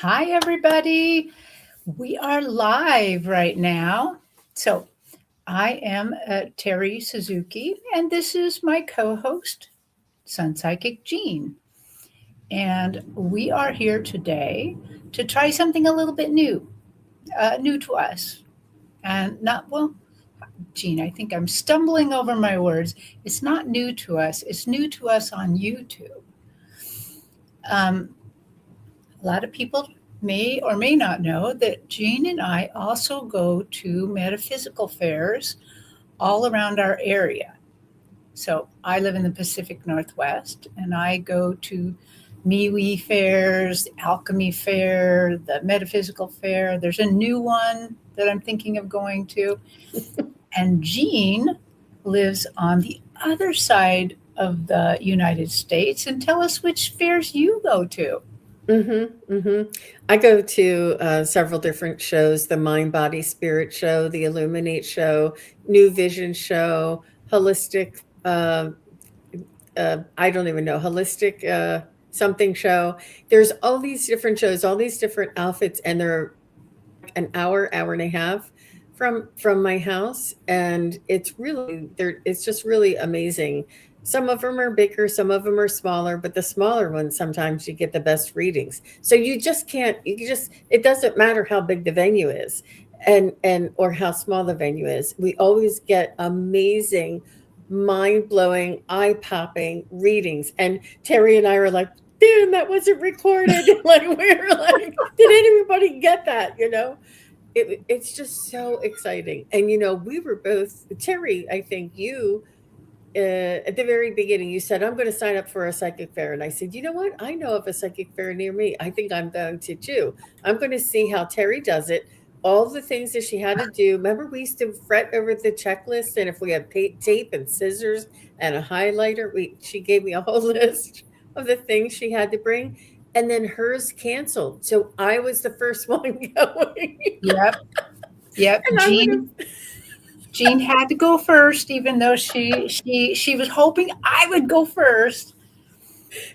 Hi, everybody. We are live right now. So, I am Terry Suzuki, and this is my co host, Sun Psychic Jean. And we are here today to try something a little bit new to us. And not, well, Jean, I think I'm stumbling over my words. It's not new to us, it's new to us on YouTube. Um, A lot of people may or may not know that Jean and I also go to metaphysical fairs all around our area. So I live in the Pacific Northwest and I go to MeWe fairs, Alchemy Fair, the Metaphysical Fair. There's a new one that I'm thinking of going to. And Jean lives on the other side of the United States. And tell us which fairs you go to. I go to several different shows: the Mind, Body, Spirit show, the Illuminate show, New Vision show, Holistic. I don't even know, Holistic something show. There's all these different shows, all these different outfits, and they're an hour and a half from my house, and it's just really amazing. Some of them are bigger, some of them are smaller, but the smaller ones sometimes you get the best readings. So you just can't you just it doesn't matter how big the venue is and or how small the venue is. We always get amazing, mind-blowing, eye-popping readings. And Terry and I are like, damn, that wasn't recorded. Like, we're like, did anybody get that? It's just so exciting. And we were both, Terry, I think you, at the very beginning, you said, I'm going to sign up for a psychic fair. And I said, you know what? I know of a psychic fair near me. I think I'm going to too. I'm going to see how Terry does it. All the things that she had to do. Remember, we used to fret over the checklist, and if we had tape and scissors and a highlighter, she gave me a whole list of the things she had to bring. And then hers canceled. So I was the first one going. Yep. Yep. And I would have. Jean had to go first, even though she was hoping I would go first.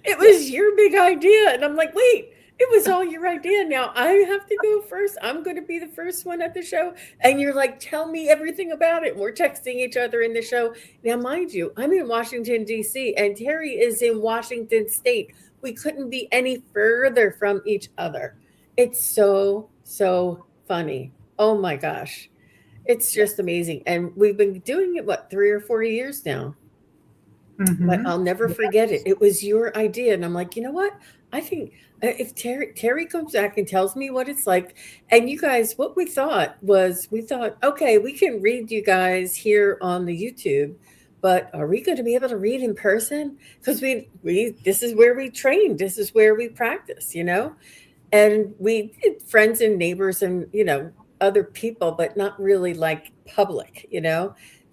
It was your big idea. And I'm like, wait, it was all your idea. Now I have to go first. I'm going to be the first one at the show. And you're like, tell me everything about it. And we're texting each other in the show. Now, mind you, I'm in Washington, D.C., and Terry is in Washington State. We couldn't be any further from each other. It's so, so funny. Oh my gosh. It's just amazing. And we've been doing it, what, 3 or 4 years now? But Mm-hmm. I'll never forget it. It was your idea. And I'm like, you know what? I think if Terry comes back and tells me what it's like, and you guys, what we thought was, we thought, okay, we can read you guys here on the YouTube, but are we going to be able to read in person? Because we this is where we train, this is where we practice, and we did friends and neighbors and other people, but not really like public.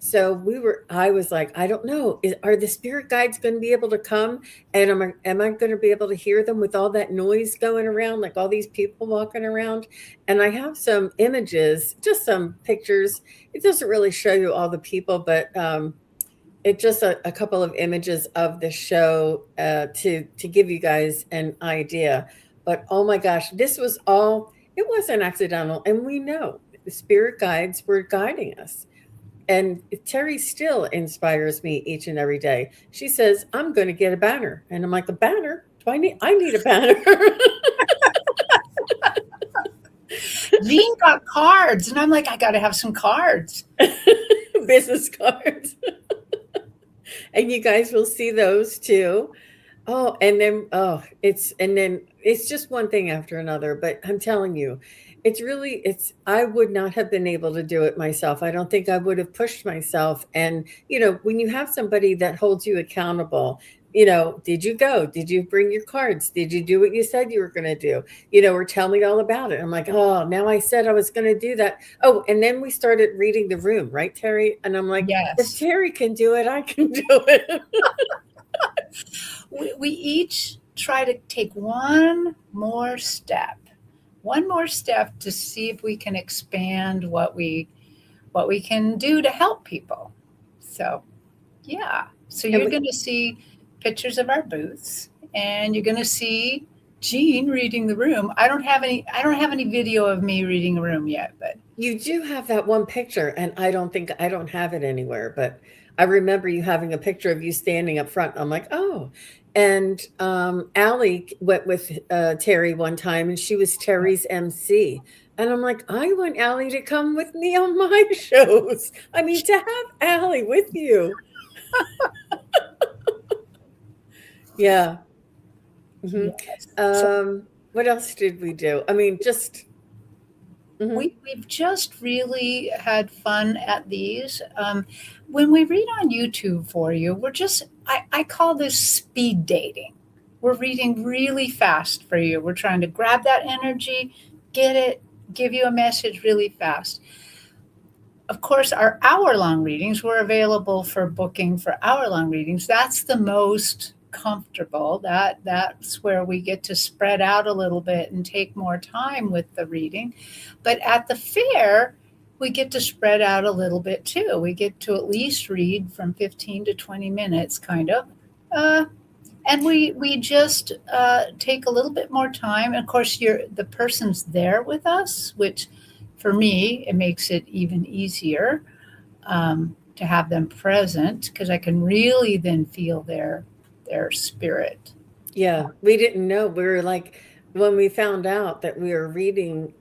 So I was like, I don't know. Are the spirit guides going to be able to come? And am I going to be able to hear them with all that noise going around, like all these people walking around? And I have some images, just some pictures. It doesn't really show you all the people, but it just a couple of images of the show to give you guys an idea. But oh my gosh, it wasn't accidental. And we know the spirit guides were guiding us. And Terry still inspires me each and every day. She says, I'm going to get a banner. And I'm like, a banner? I need a banner. Jean got cards, and I'm like, I got to have some cards. Business cards. And you guys will see those too. And then it's just one thing after another. But I'm telling you, it's I would not have been able to do it myself. I don't think I would have pushed myself. And when you have somebody that holds you accountable, did you go? Did you bring your cards? Did you do what you said you were going to do? Or tell me all about it. I'm like, oh, now I said I was going to do that. Oh, and then we started reading the room, right, Terry? And I'm like, if Yes. Terry can do it, I can do it. We each try to take one more step to see if we can expand what we can do to help people. So, yeah. So And you're we, going to see pictures of our booths, and you're going to see Jean reading the room. I don't have any video of me reading a room yet, but You do have that one picture, and I don't have it anywhere, but I remember you having a picture of you standing up front. I'm like, oh. And Allie went with Terry one time, and she was Terry's MC. And I'm like, I want Allie to come with me on my shows. I mean, to have Allie with you. Yeah. Hmm. yes. So What else did we do? I mean, just. Mhm. we've just really had fun at these. When we read on YouTube for you, I call this speed dating. We're reading really fast for you. We're trying to grab that energy, get it, give you a message really fast. Of course, our hour long readings were available for booking for hour long readings. That's the most comfortable. That's where we get to spread out a little bit and take more time with the reading. But at the fair, we get to spread out a little bit too. We get to at least read from 15 to 20 minutes, kind of. Uh, and we just take a little bit more time. Of course, the person's there with us, which for me it makes it even easier to have them present because I can really then feel their spirit. Yeah, we didn't know. We were like, when we found out that we were reading,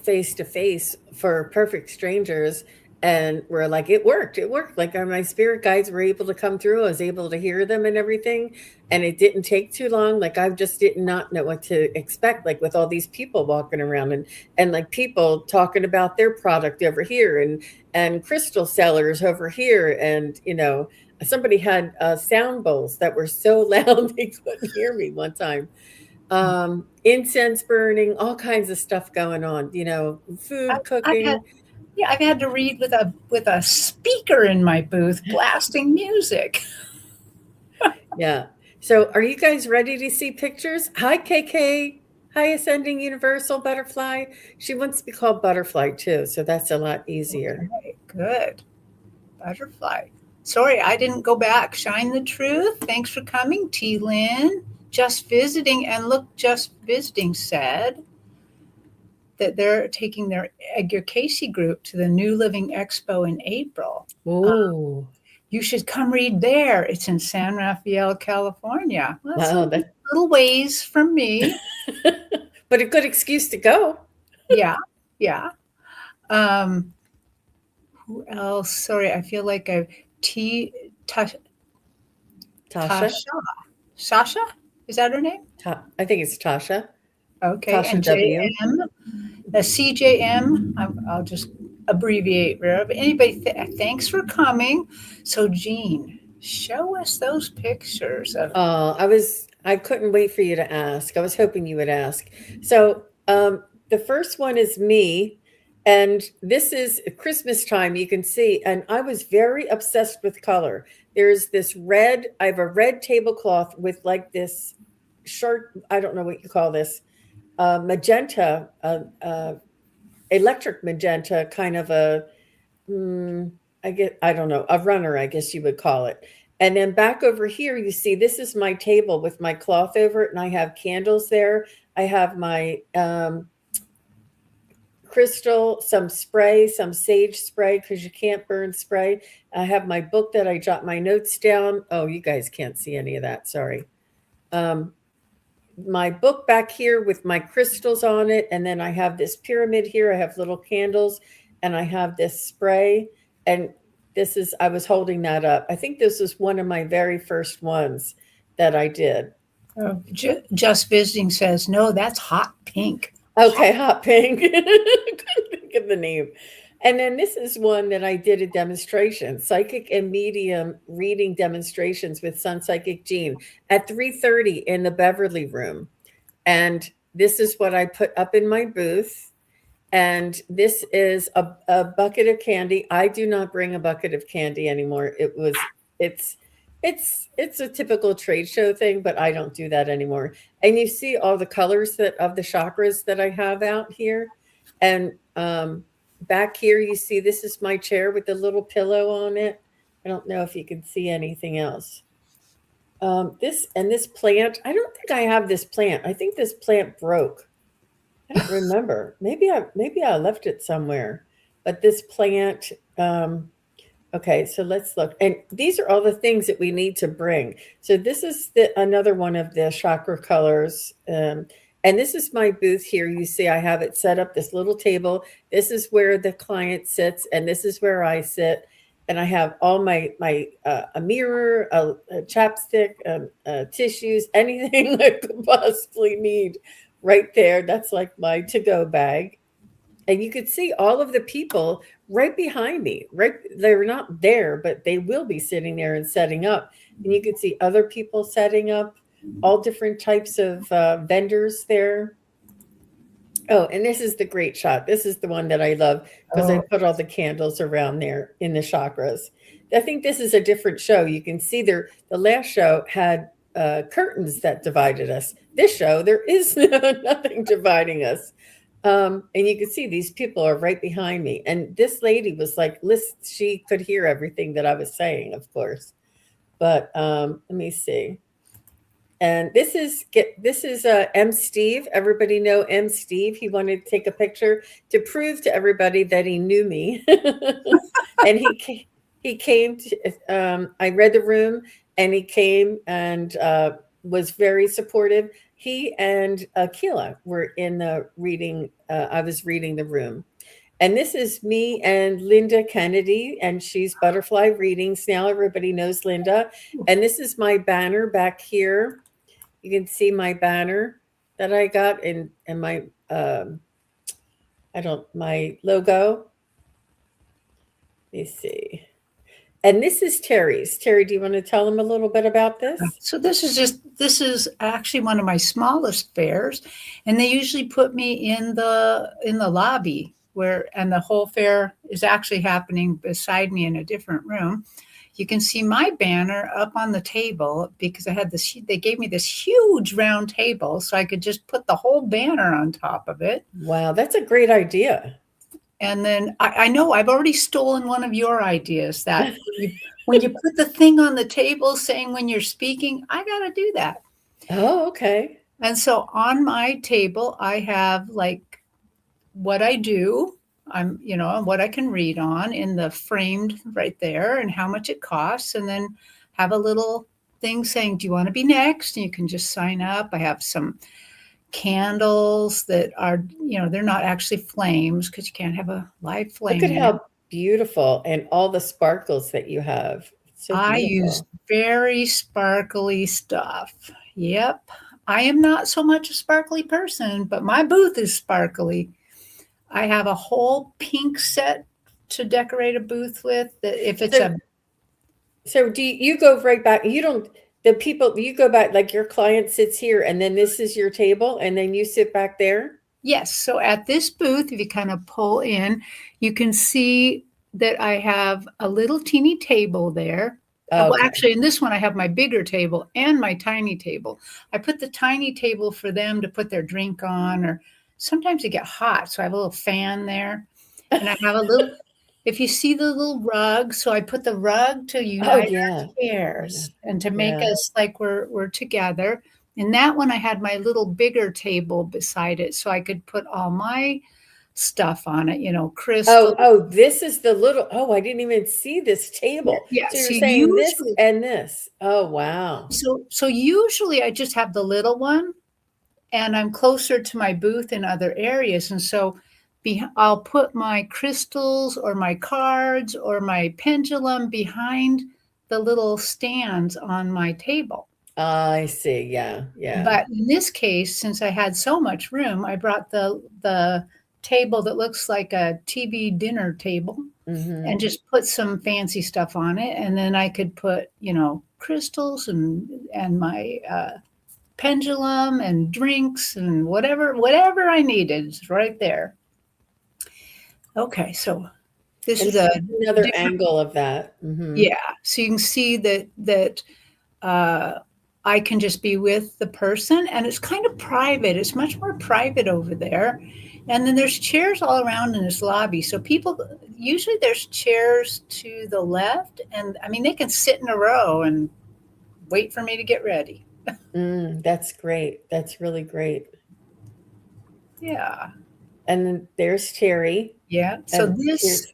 face to face for perfect strangers, and we're like, it worked. It worked. Like my spirit guides were able to come through. I was able to hear them and everything, and it didn't take too long. Like I just did not know what to expect. Like with all these people walking around and like people talking about their product over here and crystal sellers over here, and somebody had sound bowls that were so loud they couldn't hear me one time. Incense burning, all kinds of stuff going on, I, food I've had cooking. yeah, I've had to read with a speaker in my booth blasting music. Yeah. So are you guys ready to see pictures? Hi, KK. Hi, Ascending Universal Butterfly. She wants to be called Butterfly too, so that's a lot easier. Okay, good. Butterfly. Sorry, I didn't go back. Shine the truth. Thanks for coming, T. Lynn. Just visiting, and look, just visiting said that they're taking their Edgar Casey group to the New Living Expo in April. Oh, You should come read there. It's in San Rafael, California. Well, that's a wow. little ways from me. But a good excuse to go. Yeah, yeah. Um, who else? Sorry, I feel like I've T. Tasha. Tasha. Sasha? Is that her name? I think it's Tasha. Okay, Tasha and W. JM, CJM, I'll just abbreviate. But anybody, thanks for coming. So, Jean, show us those pictures of. I couldn't wait for you to ask. I was hoping you would ask. So, the first one is me, and this is Christmas time, you can see, and I was very obsessed with color. There's this red, I have a red tablecloth with like this shirt, I don't know what you call this, magenta, electric magenta, kind of Mm, I don't know, a runner, I guess you would call it. And then back over here, you see, this is my table with my cloth over it, and I have candles there. I have my crystal, some spray, some sage spray, because you can't burn spray. I have my book that I jot my notes down. Oh, you guys can't see any of that. Sorry. Um, my book back here with my crystals on it, and then I have this pyramid here. I have little candles, and I have this spray, and I was holding that up. I think this is one of my very first ones that I did. Just visiting says, no, that's hot pink. Okay, hot pink. Couldn't think of the name. And then this is one that I did a demonstration, psychic and medium reading demonstrations with Sun Psychic Jean at 3:30 in the Beverly Room. And this is what I put up in my booth. And this is a bucket of candy. I do not bring a bucket of candy anymore. It's it's a typical trade show thing, but I don't do that anymore. And you see all the colors that of the chakras that I have out here. And back here you see this is my chair with the little pillow on it. I don't know if you can see anything else. This plant. I don't think I have this plant. I think this plant broke. I don't remember. Maybe I left it somewhere. But this plant. Okay, so let's look. And these are all the things that we need to bring. So this is another one of the chakra colors. And this is my booth here. You see, I have it set up, this little table. This is where the client sits, and this is where I sit. And I have all my a mirror, a chapstick, tissues, anything I could possibly need right there. That's like my to-go bag. And you could see all of the people right behind me. Right, they're not there, but they will be sitting there and setting up. And you could see other people setting up, all different types of vendors there. Oh, and this is the great shot. This is the one that I love because I Oh, put all the candles around there in the chakras. I think this is a different show. You can see there. The last show had curtains that divided us. This show, there is nothing dividing us. And you can see these people are right behind me. And this lady was like, listen, she could hear everything that I was saying, of course. But let me see. And this is M. Steve. Everybody know M. Steve. He wanted to take a picture to prove to everybody that he knew me. And he came. I read the room, and he came and was very supportive. He and Akila were in the reading. I was reading the room. And this is me and Linda Kennedy, and she's Butterfly Readings. Now everybody knows Linda. And this is my banner back here. You can see my banner that I got and my my logo. Let me see. And this is Terry's. Terry, do you want to tell them a little bit about this? so this is actually one of my smallest fairs, and they usually put me in the lobby where, and the whole fair is actually happening beside me in a different room. You can see my banner up on the table because I had this. They gave me this huge round table, so I could just put the whole banner on top of it. Wow, that's a great idea. And then I know I've already stolen one of your ideas that when you put the thing on the table saying when you're speaking, I got to do that. Oh, okay. And so on my table, I have like what I do. I'm, what I can read on in the framed right there and how much it costs. And then have a little thing saying, do you want to be next? And you can just sign up. I have some candles that are, they're not actually flames because you can't have a live Look flame at there. how beautiful and all the sparkles that you have. It's so I use beautiful. very sparkly stuff. Yep. I am not so much a sparkly person, but my booth is sparkly. I have a whole pink set to decorate a booth with. That if it's So, a so do you go right back? You don't, the people, you go back, like your client sits here and then this is your table and then you sit back there? Yes, so at this booth, if you kind of pull in, you can see that I have a little teeny table there. Well, Okay. actually, in this one, I have my bigger table and my tiny table. I put the tiny table for them to put their drink on, or sometimes it get hot, so I have a little fan there. And I have a little, if you see the little rug, so I put the rug to Oh, unite yeah. our chairs and to make Yeah. us like we're together. And that one, I had my little bigger table beside it, so I could put all my stuff on it, Oh, crystal. oh, this is the little, oh, I didn't even see this Yeah, table. yeah. So you're saying this and this. Oh, wow. So usually I just have the little one, and I'm closer to my booth in other areas, and so I'll put my crystals or my cards or my pendulum behind the little stands on my table. I see. Yeah. Yeah. But in this case, since I had so much room, I brought the table that looks like a TV dinner table and Hmm. just put some fancy stuff on it, and then I could put, crystals and my pendulum and drinks and whatever I needed is right there. Okay, so this And is a here's another different, angle of that. Hmm. yeah. So you can see that uh, I can just be with the person, and it's kind of private. It's much more private over there. And then there's chairs all around in this lobby. So people, usually there's chairs to the left, and I mean, they can sit in a row and wait for me to get ready. That's great. That's really great. Yeah. And then there's Terry. Yeah. So And this, here's,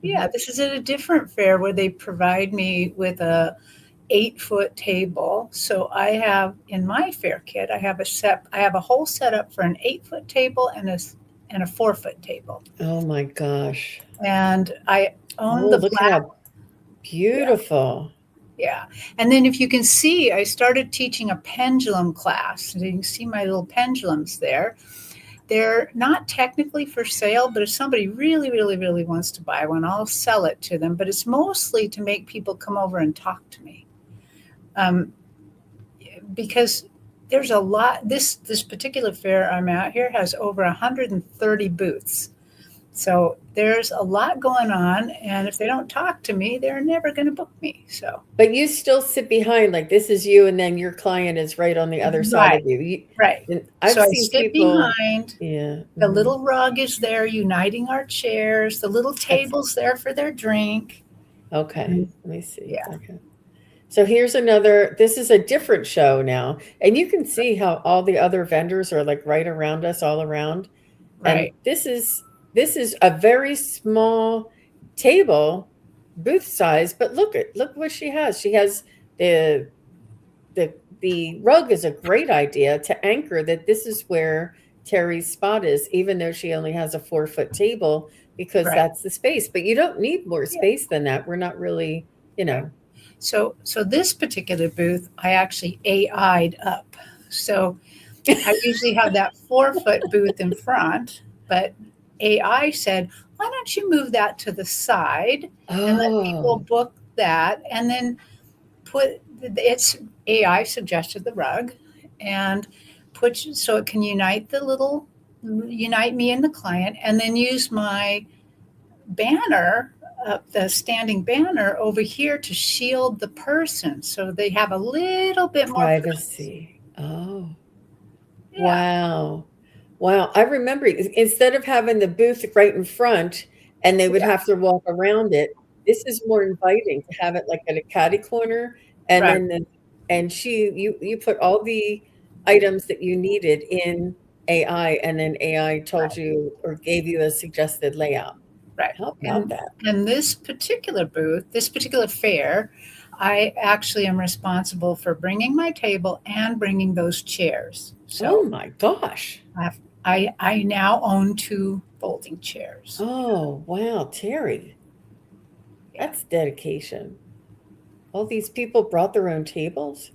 yeah, mhm. this is at a different fair where they provide me with a 8-foot table. So I have in my fair kit, I have a whole setup for an 8-foot table and a 4-foot table. Oh my gosh. And I own Oh, the look at black. how Yeah. beautiful. Yeah. And then if you can see, I started teaching a pendulum class. So you can see my little pendulums there. They're not technically for sale, but if somebody really, really, really wants to buy one, I'll sell it to them. But it's mostly to make people come over and talk to me. Um, because there's a lot, this particular fair I'm at here has over 130 booths. So there's a lot going on, and if they don't talk to me, they're never going to book me. So But you still sit behind, like this is you, and then your client is right on the other side right, of you. right. And I've So I seen sit people, behind. yeah, The little rug is there uniting our chairs. The little that's table's there for their drink. okay. And Let me see. yeah, Okay. So here's another, this is a different show now. And you can see how all the other vendors are like right around us, all around. And right, this is a very small table, booth size, but look what she has. She has the the the rug is a great idea to anchor that this is where Terry's spot is, even though she only has a 4-foot table, because right. that's the space. But you don't need more Yeah, space than that. We're not really, you right. know. So this particular booth, I actually AI'd up. So I usually have that 4-foot booth in front, but AI said, why don't you move that to the side and let people Oh, book that and then put it's AI suggested the rug and put so it can unite me and the client and then use my banner the standing banner over here to shield the person so they have a little bit more privacy. privacy. Oh, Yeah, wow. Wow. I remember instead of having the booth right in front and they would yeah, have to walk around it, this is more inviting to have it like at a catty corner. And right, then and you put all the items that you needed in AI, and then AI told right, you or gave you a suggested layout. right. How about and that? and this particular booth, this particular fair, I actually am responsible for bringing my table and bringing those chairs. Oh So my gosh. I now own 2 folding chairs. Oh, wow, Terry. Yeah. That's dedication. All these people brought their own tables?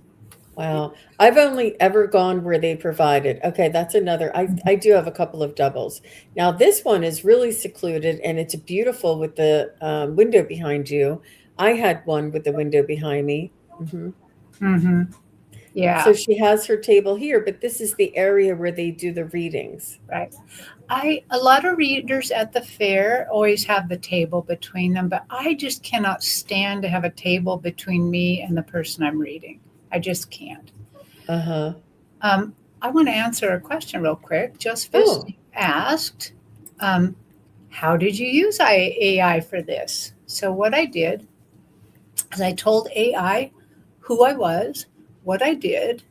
Wow. I've only ever gone where they provided. Okay, that's another. I Mhm. do have a couple of doubles. Now, this one is really secluded and it's beautiful with the window behind you. I had one with the window behind me. Mhm. So Yeah, she has her table here, but this is the area where they do the readings. right. I a lot of readers at the fair always have the table between them, but I just cannot stand to have a table between me and the person I'm reading. I just can't. Uh huh. Um, I want to answer a question real quick. Just Oh, asked, um, how did you use AI for this? So what I did is I told AI who I was, what I did,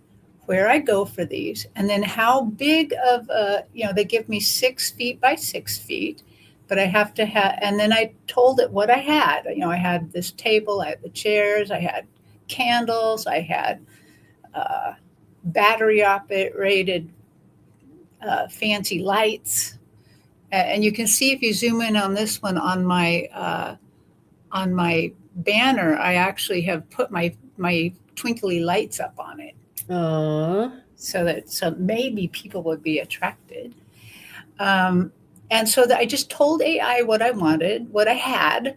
where I go for these, and then how big of they give me 6 feet by 6 feet, but I have to have, and then I told it what I had. I had this table, I had the chairs, I had candles, I had uh, battery operated fancy lights. And you can see if you zoom in on this one on my banner, I actually have put my twinkly lights up on it aw. so maybe people would be attracted. Um, and so that I just told AI what I wanted, what I had,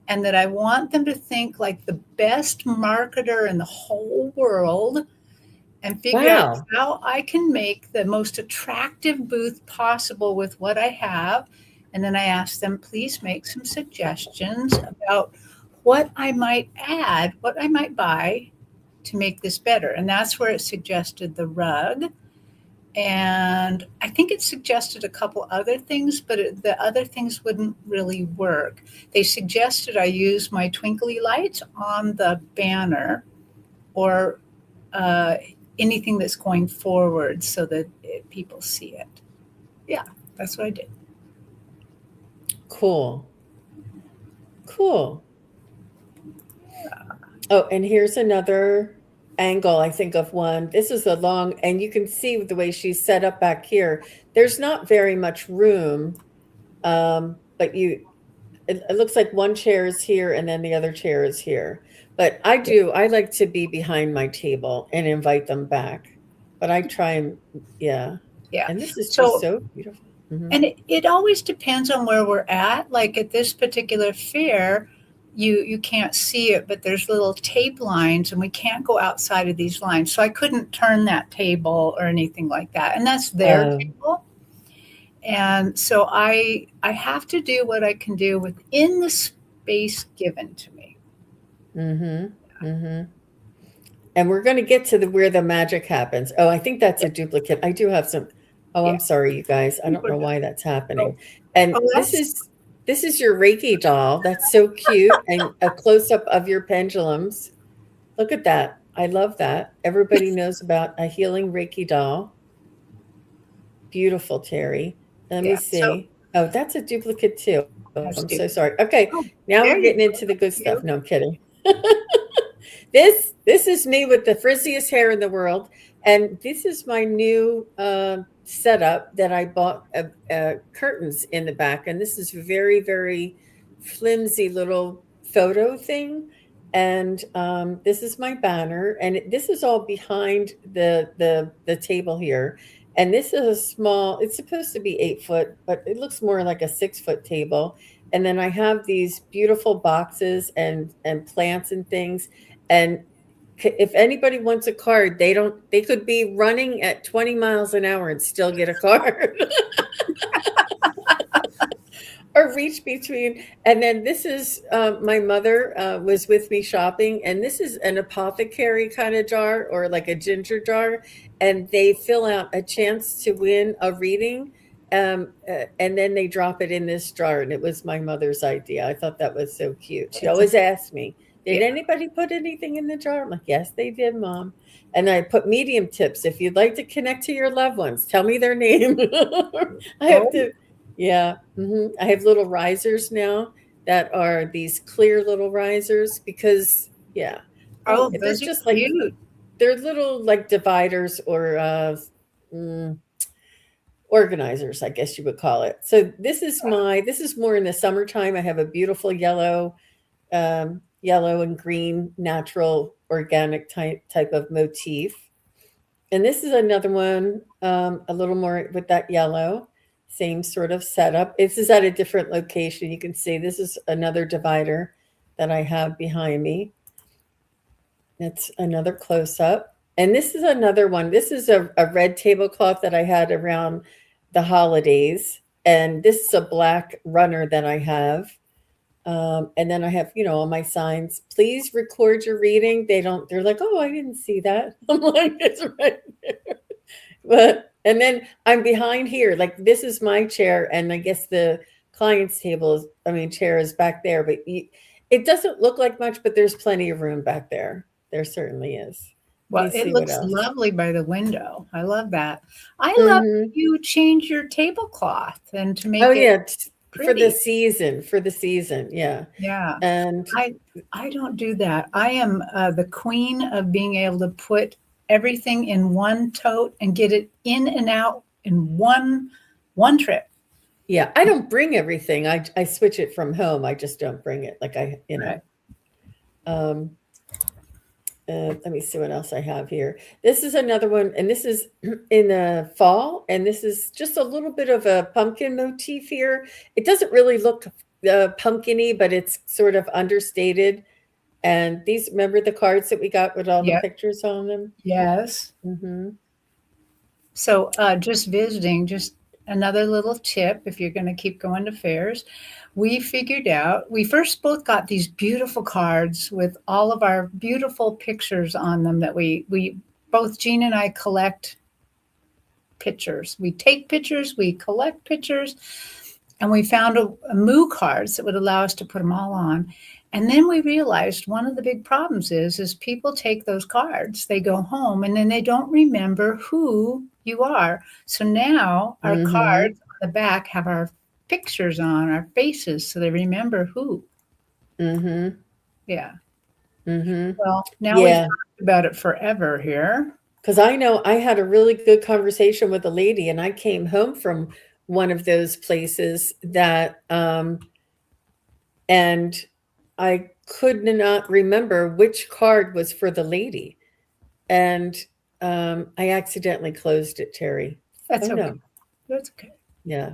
and that I want them to think like the best marketer in the whole world and figure out Wow. how I can make the most attractive booth possible with what I have. And then I asked them, please make some suggestions about what I might add, what I might buy to make this better. And that's where it suggested the rug. And I think it suggested a couple other things, but the other things wouldn't really work. They suggested I use my twinkly lights on the banner or uh, anything that's going forward so that people see it. Yeah, that's what I did. Cool. Cool. Oh, and here's another angle, I think, of one. This is a long, and you can see the way she's set up back here. There's not very much room, but it looks like one chair is here and then the other chair is here. But I like to be behind my table and invite them back. But I try and, yeah. Yeah. And this is just So, so beautiful. Mhm. and it always depends on where we're at. Like at this particular fair, you can't see it, but there's little tape lines, and we can't go outside of these lines. So I couldn't turn that table or anything like that, and that's their Um, table. And so I have to do what I can do within the space given to me. mhm. Mhm. And we're going to get to the where the magic happens. Oh, I think that's Yeah, a duplicate. I do have some. Oh, yeah. I'm sorry, you guys. I don't We're know done. why that's Oh, happening. And oh, this is your Reiki doll. That's so cute, and a close up of your pendulums. Look at that. I love that. Everybody knows about a healing Reiki doll. Beautiful, Terry. Let me yeah. So see. Oh, that's a duplicate too. that's I'm so stupid. sorry. Okay, Oh, now there we're you getting go. into the good stuff. You. No, I'm kidding. This is me with the frizziest hair in the world, and this is my new setup that I bought curtains in the back, and this is very very flimsy little photo thing, and this is my banner, and this is all behind the table here, and this is a small. It's supposed to be 8 foot, but it looks more like a 6 foot table, and then I have these beautiful boxes and plants and things, and if anybody wants a card, they could be running at 20 miles an hour and still get a card. Or reach between. And then this is my mother was with me shopping, and this is an apothecary kind of jar or like a ginger jar, and they fill out a chance to win a reading. And then they drop it in this jar, and it was my mother's idea. I thought that was so cute. She That's a, always asked me, did yeah. anybody put anything in the jar? I'm like, yes, they did, Mom. And I put medium tips. If you'd like to connect to your loved ones, tell me their name. I have Oh, to, yeah. I have little risers now that are these clear little risers because, yeah. Oh, oh, they're those are just like, cute. they're little like dividers or mm, organizers, I guess you would call it. So this is more in the summertime. I have a beautiful yellow and green natural organic type of motif. And this is another one, a little more with that yellow, same sort of setup. This is at a different location. You can see this is another divider that I have behind me. It's another close up. And this is another one. This is a red tablecloth that I had around the holidays. And this is a black runner that I have. And then I have, all my signs. Please record your reading. They're like, oh, I didn't see that. I'm like, it's right there. But, and then I'm behind here. Like, this is my chair. And I guess the client's chair is back there. But it doesn't look like much, but there's plenty of room back there. There certainly is. Let Well, me it see what looks else. lovely by the window. I love that. I love Hmm. you change your tablecloth and to Oh, make it yeah. For the pretty. season. For the season. Yeah. Yeah. And I I don't do that. I am the queen of being able to put everything in one tote and get it in and out in one trip. yeah, I don't bring everything. I switch it from home. I just don't bring it. Like Right. um, let me see what else I have here. This is another one, and this is in the fall, and this is just a little bit of a pumpkin motif here. It doesn't really look pumpkiny, but it's sort of understated. And these, remember the cards that we got with all the Yep. pictures on them? Yes. Hmm. So just visiting, just another little tip if you're going to keep going to fairs. We figured out, we first both got these beautiful cards with all of our beautiful pictures on them that we both Jean and I collect pictures. We take pictures, we collect pictures. and we found a moo cards that would allow us to put them all on. And then we realized one of the big problems is people take those cards, they go home, and then they don't remember who you are. So now our Mm-hmm. cards on the back have our pictures on our faces, so they remember who. Mm-hmm. Yeah. Mm-hmm. Well, now we've Yeah. talked about it forever here. Because I know I had a really good conversation with a lady, and I came home from one of those places that, and I could not remember which card was for the lady. And I accidentally closed it, Terry. Oh That's okay. no. That's okay. Yeah.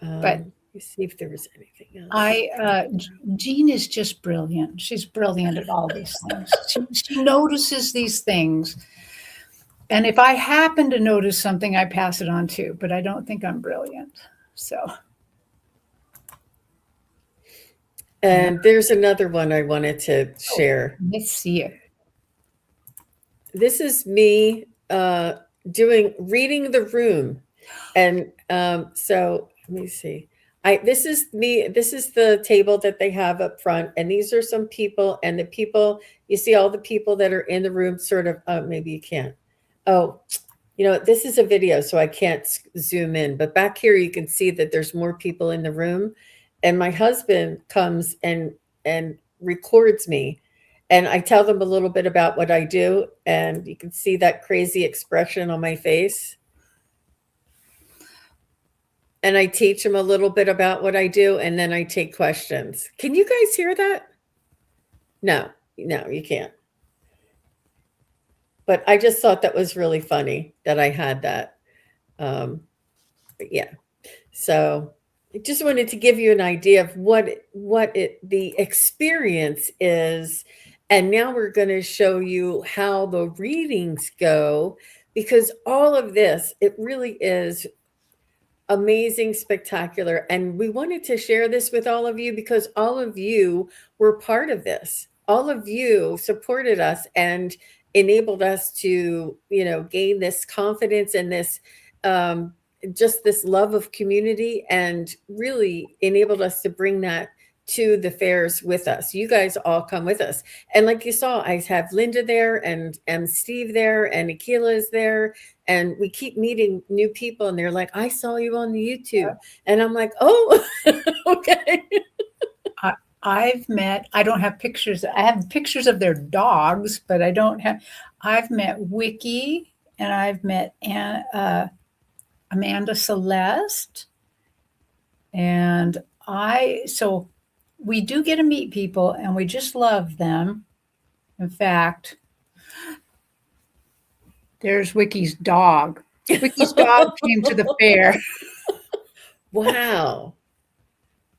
But Let me see if there was anything else. I, Jean is just brilliant. She's brilliant at all these things. She notices these things. And if I happen to notice something, I pass it on too, but I don't think I'm brilliant. So, yeah. And there's another one I wanted to Oh, share. let's see it. This is me doing reading the room, and so let me see. This is me. This is the table that they have up front, and these are some people. And the people, you see all the people that are in the room. Sort of. Maybe you can't. Oh, this is a video, so I can't zoom in. But back here, you can see that there's more people in the room, and my husband comes and records me, and I tell them a little bit about what I do, and you can see that crazy expression on my face. And I teach them a little bit about what I do, and then I take questions. Can you guys hear that? No, you can't. But I just thought that was really funny that I had that. But yeah, so I just wanted to give you an idea of the experience is, and now we're going to show you how the readings go, because all of this, it really is amazing, spectacular. And we wanted to share this with all of you because all of you were part of this. All of you supported us and enabled us to, gain this confidence and this, just this love of community, and really enabled us to bring that to the fairs with us. You guys all come with us. And like you saw, I have Linda there and Steve there and Akila is there, and we keep meeting new people, and they're like, I saw you on the YouTube. And I'm like, oh, okay. I've met, I don't have pictures. I have pictures of their dogs, but I've met Wiki, and I've met Amanda Celeste. And so we do get to meet people, and we just love them. In fact, there's Wiki's dog. Wiki's dog came to the fair. Wow.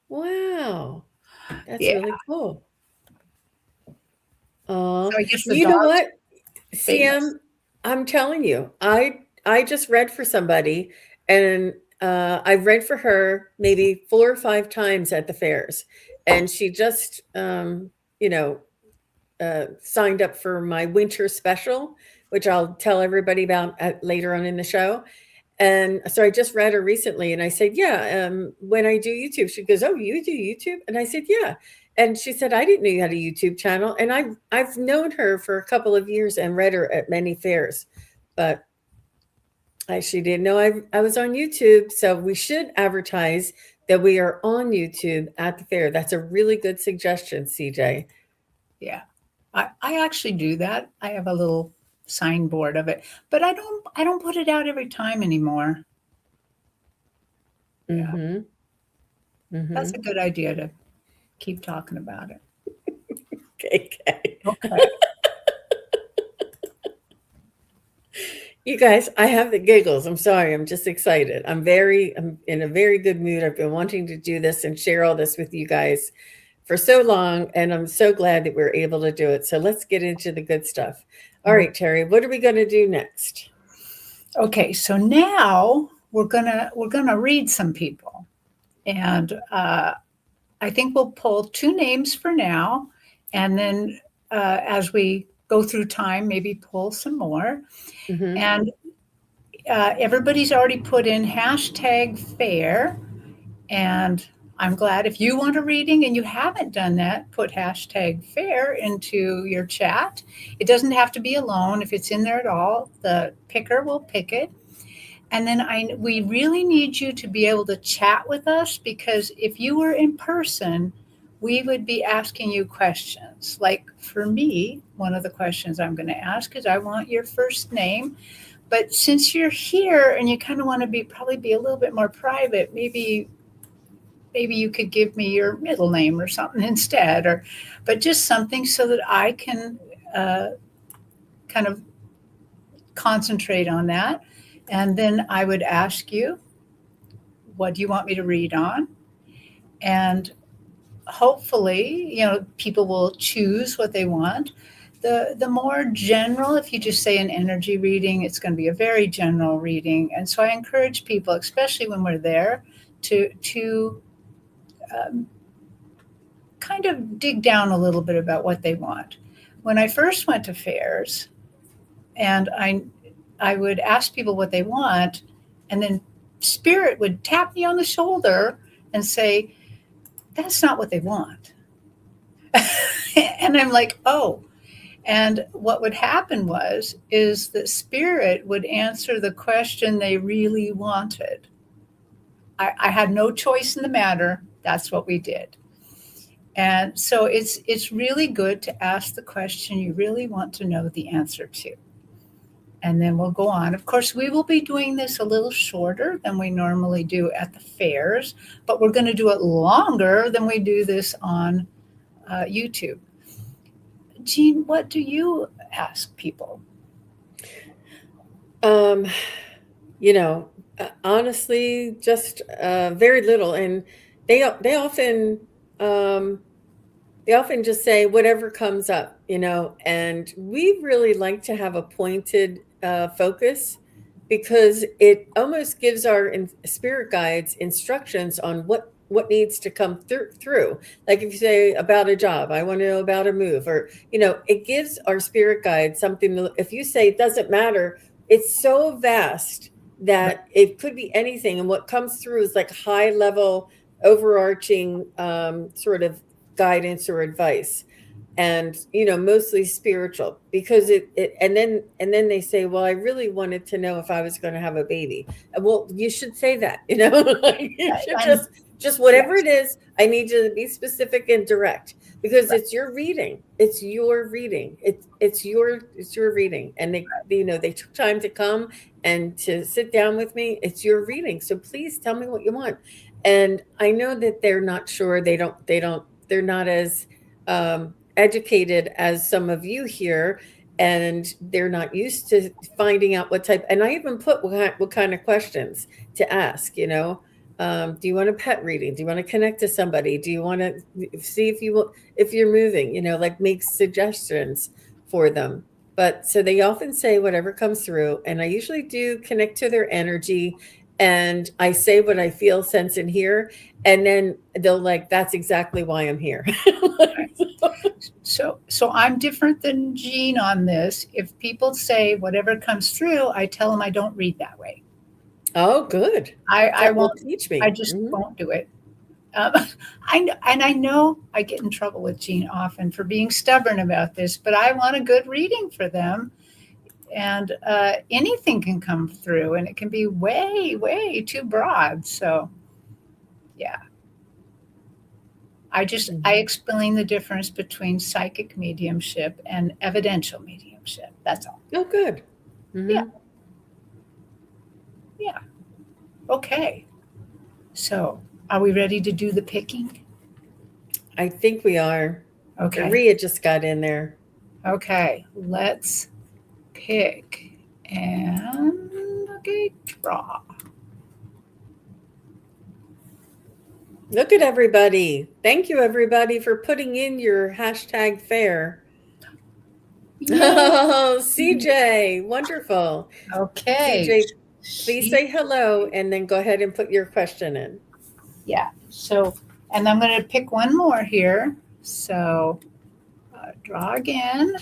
Wow. That's Yeah. really cool. So I guess the You know dog's what, famous. Sam? I'm telling you, I just read for somebody, and I've read for her maybe 4 or 5 times at the fairs, and she just you know signed up for my winter special, which I'll tell everybody about later on in the show. And so I just read her recently, and I said, "Yeah, when I do YouTube," she goes, "Oh, you do YouTube?" And I said, "Yeah." And she said, "I didn't know you had a YouTube channel." And I've known her for a couple of years and read her at many fairs, but she didn't know I was on YouTube. So we should advertise that we are on YouTube at the fair. That's a really good suggestion, CJ. Yeah. I actually do that. I have a little signboard of it, but I don't put it out every time anymore. Yeah. Mm-hmm. That's Mm-hmm. a good idea to keep talking about it. Okay. Okay. You guys, I have the giggles. I'm sorry. I'm just excited. I'm in a very good mood. I've been wanting to do this and share all this with you guys for so long, and I'm so glad that we're able to do it. So let's get into the good stuff. All right, Terry, what are we going to do next? Okay, so now we're gonna read some people, and I think we'll pull two names for now, and then as we go through time, maybe pull some more. Mm-hmm. And everybody's already put in hashtag fair, And I'm glad if you want a reading and you haven't done that, put hashtag fair into your chat. It doesn't have to be alone. If it's in there at all, the picker will pick it. And then we really need you to be able to chat with us, because if you were in person, we would be asking you questions. Like for me, one of the questions I'm going to ask is, I want your first name. But since you're here and you kind of want to probably be a little bit more private, maybe you could give me your middle name or something instead, but just something so that I can kind of concentrate on that. And then I would ask you, what do you want me to read on? And hopefully, people will choose what they want. The more general, if you just say an energy reading, it's going to be a very general reading. And so I encourage people, especially when we're there, to kind of dig down a little bit about what they want. When I first went to fairs, and I would ask people what they want, and then Spirit would tap me on the shoulder and say, that's not what they want. And I'm like, oh. And what would happen is that Spirit would answer the question they really wanted. I had no choice in the matter. That's what we did. And so it's really good to ask the question you really want to know the answer to. And then we'll go on. Of course, we will be doing this a little shorter than we normally do at the fairs, but we're going to do it longer than we do this on YouTube. Jean, what do you ask people? Honestly, just very little, and they often just say whatever comes up, and we really like to have a pointed focus, because it almost gives our spirit guides instructions on what needs to come through. Like if you say about a job, I want to know about a move, or it gives our spirit guides something if you say it doesn't matter, it's so vast that it could be anything, and what comes through is like high level overarching sort of guidance or advice, and mostly spiritual, because it and then they say, well, I really wanted to know if I was going to have a baby. Well, you should say that. Like, you should just whatever it is, I need you to be specific and direct, because it's your reading. It's your reading. It's your reading, and they took time to come and to sit down with me. It's your reading, so please tell me what you want. And I know that they're not sure. They're not as educated as some of you here, and they're not used to finding out what type. And I even put what kind of questions to ask. Do you want a pet reading? Do you want to connect to somebody? Do you want to see if you're moving? Like make suggestions for them. But so they often say whatever comes through, and I usually do connect to their energy, and I say what I feel, sense, and hear, and then they'll like, that's exactly why I'm here. So I'm different than Jean on this. If people say whatever comes through, I tell them I don't read that way. Oh, good. I won't teach me. I just won't do it. I know I get in trouble with Jean often for being stubborn about this, but I want a good reading for them. And anything can come through, and it can be way, way too broad. So, yeah. I explain the difference between psychic mediumship and evidential mediumship. That's all. Oh, good. Mm-hmm. Yeah. Yeah. Okay. So, are we ready to do the picking? I think we are. Okay. Maria just got in there. Okay. Let's pick. And, okay, draw. Look at everybody. Thank you, everybody, for putting in your hashtag fair. Oh, CJ. Wonderful. Okay. CJ, please say hello and then go ahead and put your question in. Yeah. So, and I'm going to pick one more here. So, draw again.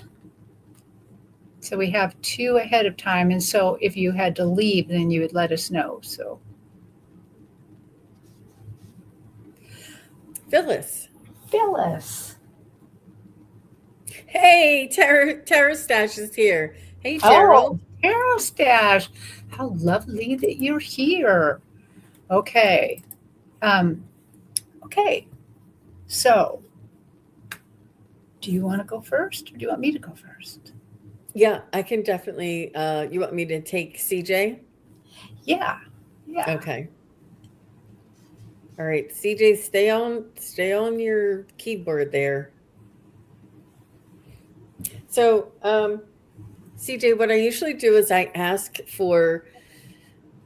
So we have two ahead of time. And so if you had to leave, then you would let us know. So. Phyllis. Phyllis. Hey, Terra Stash is here. Hey, Oh, Cheryl. Carol Stash. How lovely that you're here. Okay. Um, okay. So, do you want to go first or do you want me to go first? Yeah, I can definitely. You want me to take CJ? Yeah. Yeah. Okay. All right, CJ, stay on your keyboard there. So, CJ, what I usually do is I ask for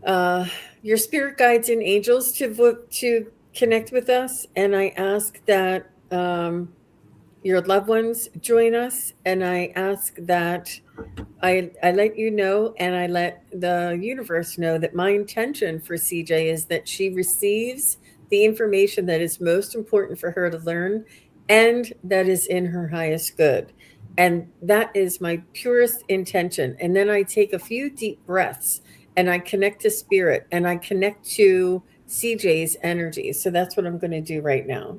uh, your spirit guides and angels to connect with us, and I ask that your loved ones join us, and I ask that I let you know, and I let the universe know that my intention for CJ is that she receives the information that is most important for her to learn and that is in her highest good. And that is my purest intention. And then I take a few deep breaths and I connect to spirit and I connect to CJ's energy. So that's what I'm going to do right now.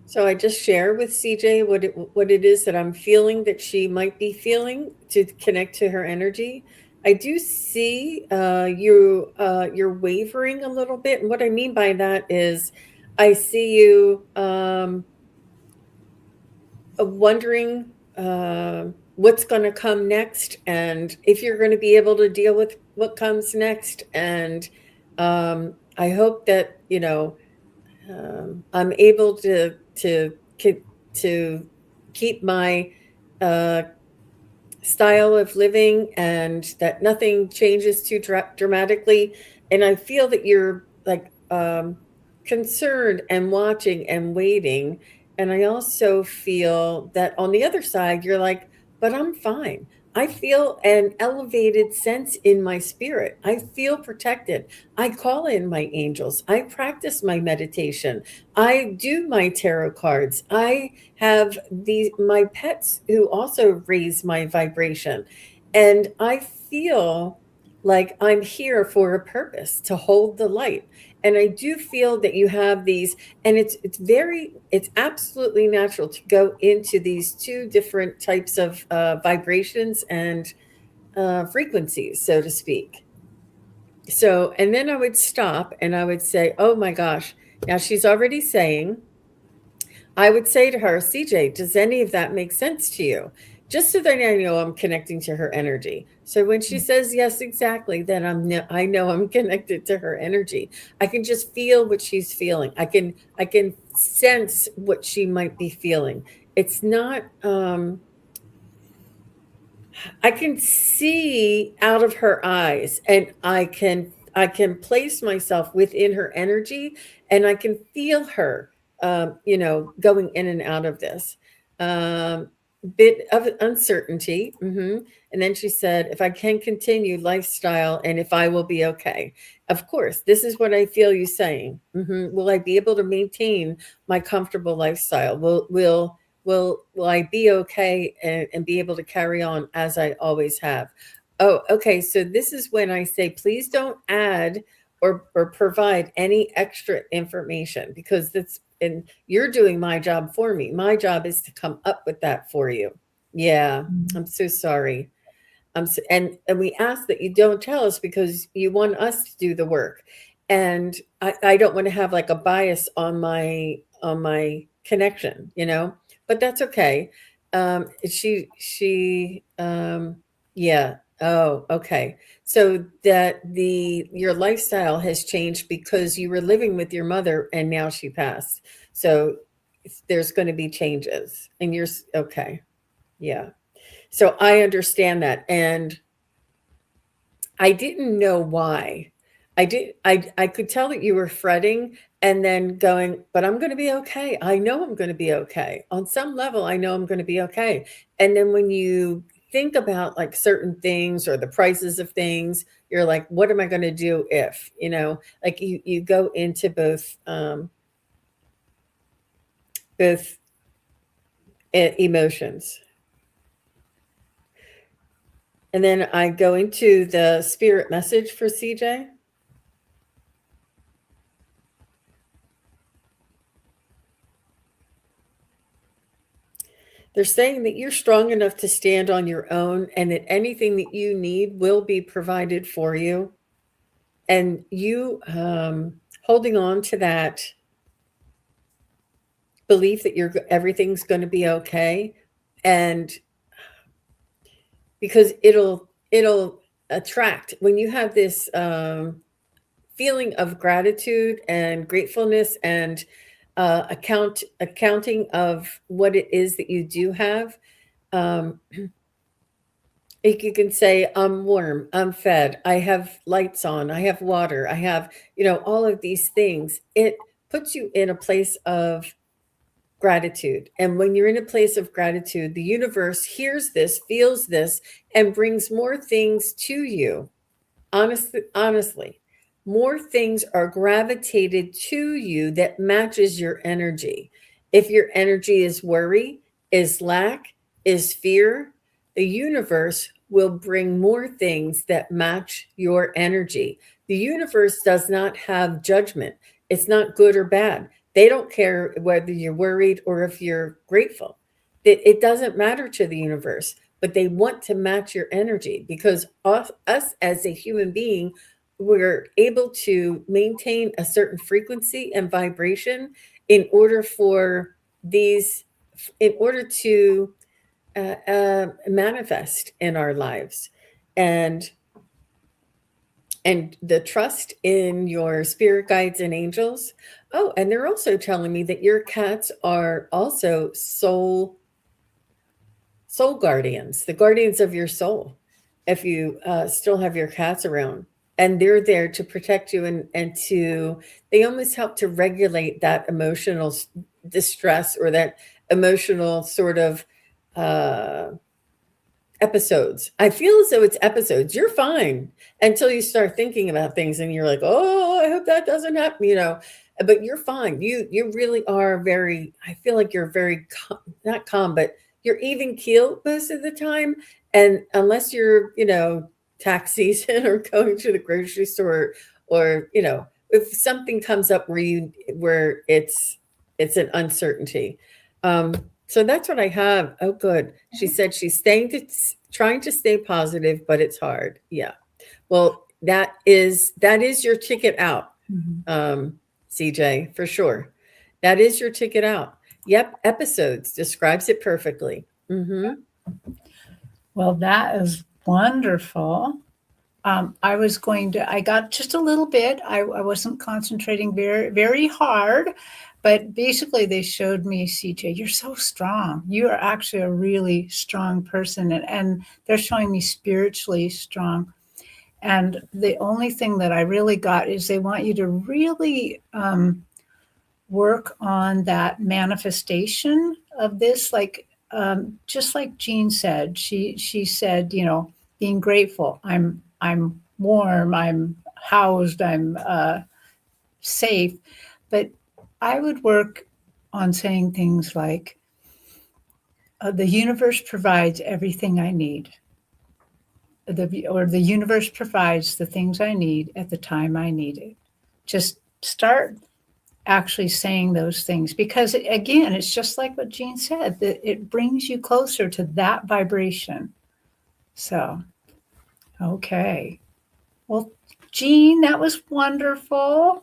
So I just share with CJ what it is that I'm feeling that she might be feeling to connect to her energy. I do see you're wavering a little bit, and what I mean by that is I see you wondering what's going to come next, and if you're going to be able to deal with what comes next. And I hope that I'm able to keep my uh, style of living and that nothing changes too dramatically. And I feel that you're like concerned and watching and waiting. And I also feel that on the other side, you're like, but I'm fine. I feel an elevated sense in my spirit. I feel protected. I call in my angels. I practice my meditation. I do my tarot cards. I have these my pets who also raise my vibration. And I feel like I'm here for a purpose to hold the light. And I do feel that you have these, and it's absolutely natural to go into these two different types of vibrations and frequencies, so to speak. So, and then I would stop and I would say, oh my gosh, now she's already saying, I would say to her, CJ, does any of that make sense to you? Just so that I know I'm connecting to her energy. So when she says yes, exactly, then I know I'm connected to her energy. I can just feel what she's feeling. I can sense what she might be feeling. It's not I can see out of her eyes, and I can place myself within her energy, and I can feel her going in and out of this bit of uncertainty. And then she said, if I can continue lifestyle and if I will be okay. Of course, this is what I feel you saying. Will I be able to maintain my comfortable lifestyle? Will I be okay and be able to carry on as I always have? Oh, okay. So this is when I say, please don't add or provide any extra information, because that's, and you're doing my job for me. My job is to come up with that for you. Yeah, I'm so sorry. And we ask that you don't tell us because you want us to do the work, and I don't want to have like a bias on my connection. But that's okay. Yeah. Oh, okay. So that the your lifestyle has changed because you were living with your mother and now she passed. So there's going to be changes, and okay. Yeah. So I understand that, and I didn't know why. I could tell that you were fretting and then going, but I'm going to be okay. I know I'm going to be okay. On some level, I know I'm going to be okay. And then when you think about like certain things or the prices of things, you're like, what am I going to do if, like you go into both emotions. And then I go into the spirit message for CJ. They're saying that you're strong enough to stand on your own and that anything that you need will be provided for you. And you holding on to that belief that everything's going to be okay. And because it'll attract, when you have this feeling of gratitude and gratefulness and accounting of what it is that you do have. You can say, I'm warm, I'm fed, I have lights on, I have water, I have, all of these things. It puts you in a place of gratitude. And when you're in a place of gratitude, the universe hears this, feels this, and brings more things to you. Honestly, more things are gravitated to you that matches your energy. If your energy is worry, is lack, is fear, the universe will bring more things that match your energy. The universe does not have judgment. It's not good or bad. They don't care whether you're worried or if you're grateful. It doesn't matter to the universe, but they want to match your energy because us as a human being, we're able to maintain a certain frequency and vibration in order to manifest in our lives. And the trust in your spirit guides and angels. Oh, and they're also telling me that your cats are also soul guardians, the guardians of your soul, if you still have your cats around. And they're there to protect you and they almost help to regulate that emotional distress or that emotional sort of episodes. I feel as though it's episodes. You're fine until you start thinking about things and you're like, oh, I hope that doesn't happen, but you're fine. You really are I feel like you're very not calm, but you're even keeled most of the time. And unless you're, tax season or going to the grocery store or, if something comes up where it's an uncertainty. So that's what I have. Oh, good. She said she's trying to stay positive, but it's hard. Yeah. Well, that is your ticket out, CJ, for sure. That is your ticket out. Yep. Episodes describes it perfectly. Mm-hmm. Well, that is wonderful. I got just a little bit. I wasn't concentrating very, very hard, but basically they showed me, CJ, you're so strong. You are actually a really strong person. And they're showing me spiritually strong. And the only thing that I really got is they want you to really work on that manifestation of this, like just like Jean said. She said, being grateful. I'm warm. I'm housed. I'm safe. But I would work on saying things like, the universe provides everything I need. The universe provides the things I need at the time I need it. Just start actually saying those things, because again, it's just like what Jean said, that it brings you closer to that vibration. So, okay. Well, Jean, that was wonderful.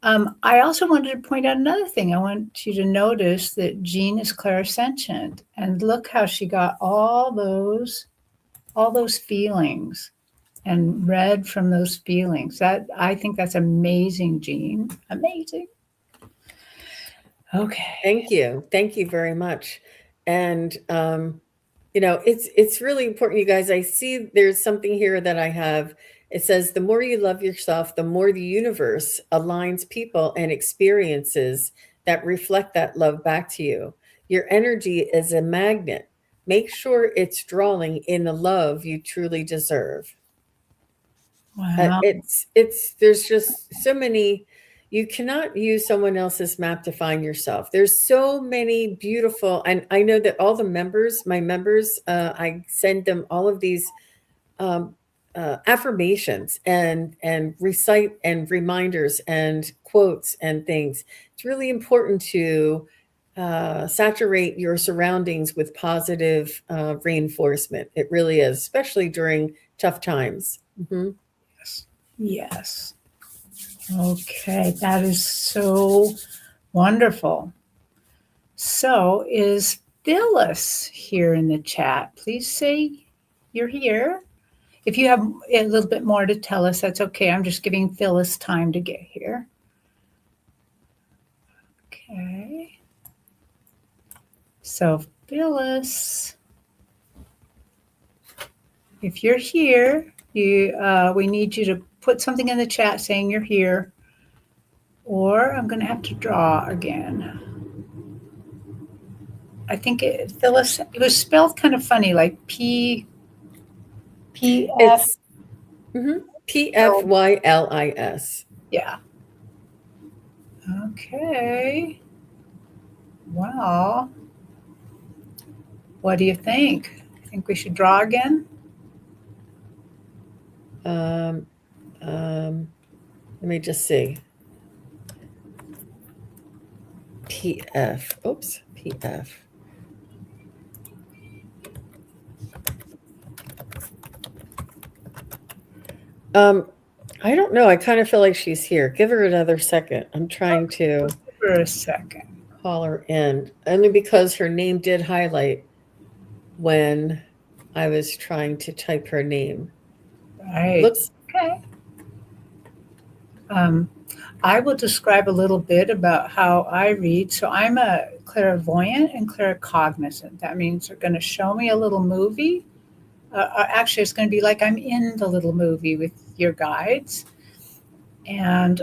I also wanted to point out another thing. I want you to notice that Jean is clairsentient, and look how she got all those feelings and read from those feelings. I think that's amazing, Jean. Amazing. Okay. Thank you very much. And it's really important, you guys. I see there's something here that I have. It says, the more you love yourself, the more the universe aligns people and experiences that reflect that love back to you. Your energy is a magnet. make sure it's drawing in the love you truly deserve. Wow. It's there's just so many. You cannot use someone else's map to find yourself. There's so many beautiful, and I know that all the members, my members, I send them all of these um, affirmations and recite and reminders and quotes and things. It's really important to saturate your surroundings with positive reinforcement. It really is, especially during tough times. Mhm. Yes. Yes. Okay, that is so wonderful. So, is Phyllis here in the chat? Please say you're here. If you have a little bit more to tell us, that's okay. I'm just giving Phyllis time to get here. Okay. So, Phyllis, if you're here, we need you to put something in the chat saying you're here, or I'm going to have to draw again. I think Phyllis, it was spelled kind of funny, like P F. It's PFYLIS. Yeah. Okay. Well, what do you think? Think we should draw again? Let me just see. PF. Oops, PF. I don't know. I kind of feel like she's here. Give her another second. I'm trying to Give her a second. call her in, only because her name did highlight when I was trying to type her name. Right. Looks Okay. I will describe a little bit about how I read. So I'm a clairvoyant and claircognizant. That means they're going to show me a little movie. Actually, it's going to be like I'm in the little movie with your guides. And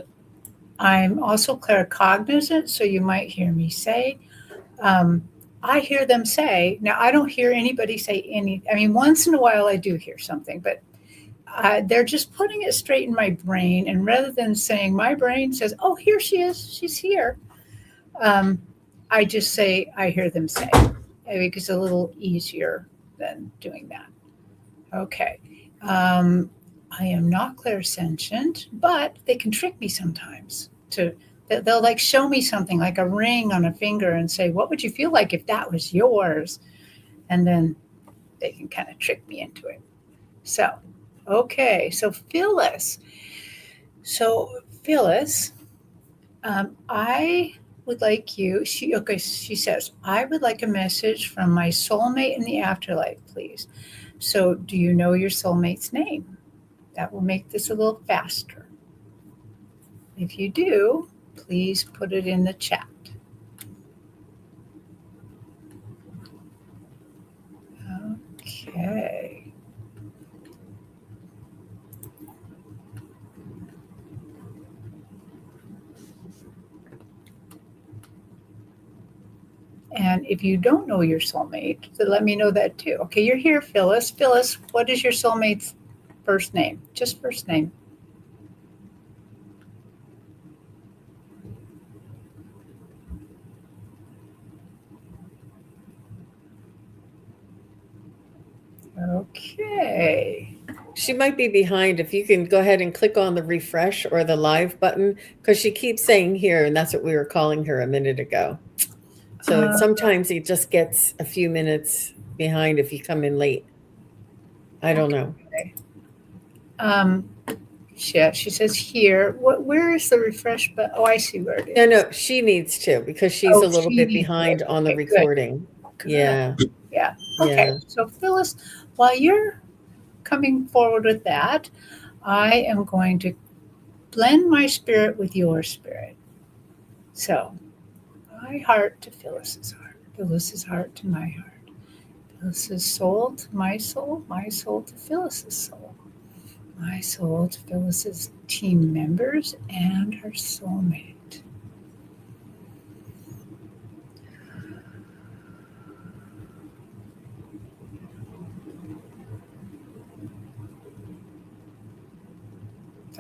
I'm also claircognizant, so you might hear me say, I hear them say, now I don't hear anybody say any, I mean, once in a while I do hear something, but they're just putting it straight in my brain. And rather than saying, my brain says, oh, here she is, she's here, I just say, I hear them say. I think it's a little easier than doing that. Okay. I am not clairsentient, but they can trick me sometimes. They'll like show me something like a ring on a finger and say, what would you feel like if that was yours? And then they can kind of trick me into it. So, okay. So Phyllis, I would like you, she says, I would like a message from my soulmate in the afterlife, please. So do you know your soulmate's name? That will make this a little faster. If you do, please put it in the chat. Okay. And if you don't know your soulmate, then let me know that too. Okay, you're here, Phyllis. Phyllis, what is your soulmate's first name? Just first name. Okay. she might be behind. If you can go ahead and click on the refresh or the live button, because she keeps saying here, and that's what we were calling her a minute ago. So sometimes it just gets a few minutes behind if you come in late. I don't know. She says here. Where is the refresh button? Oh, I see where it is. No, she needs to, because she's a little bit behind on the recording. Good. Yeah. Yeah. Okay. Yeah. So Phyllis, while you're coming forward with that, I am going to blend my spirit with your spirit. So my heart to Phyllis's heart, Phyllis's heart to my heart, Phyllis's soul to my soul to Phyllis's soul, my soul to Phyllis's team members and her soulmate.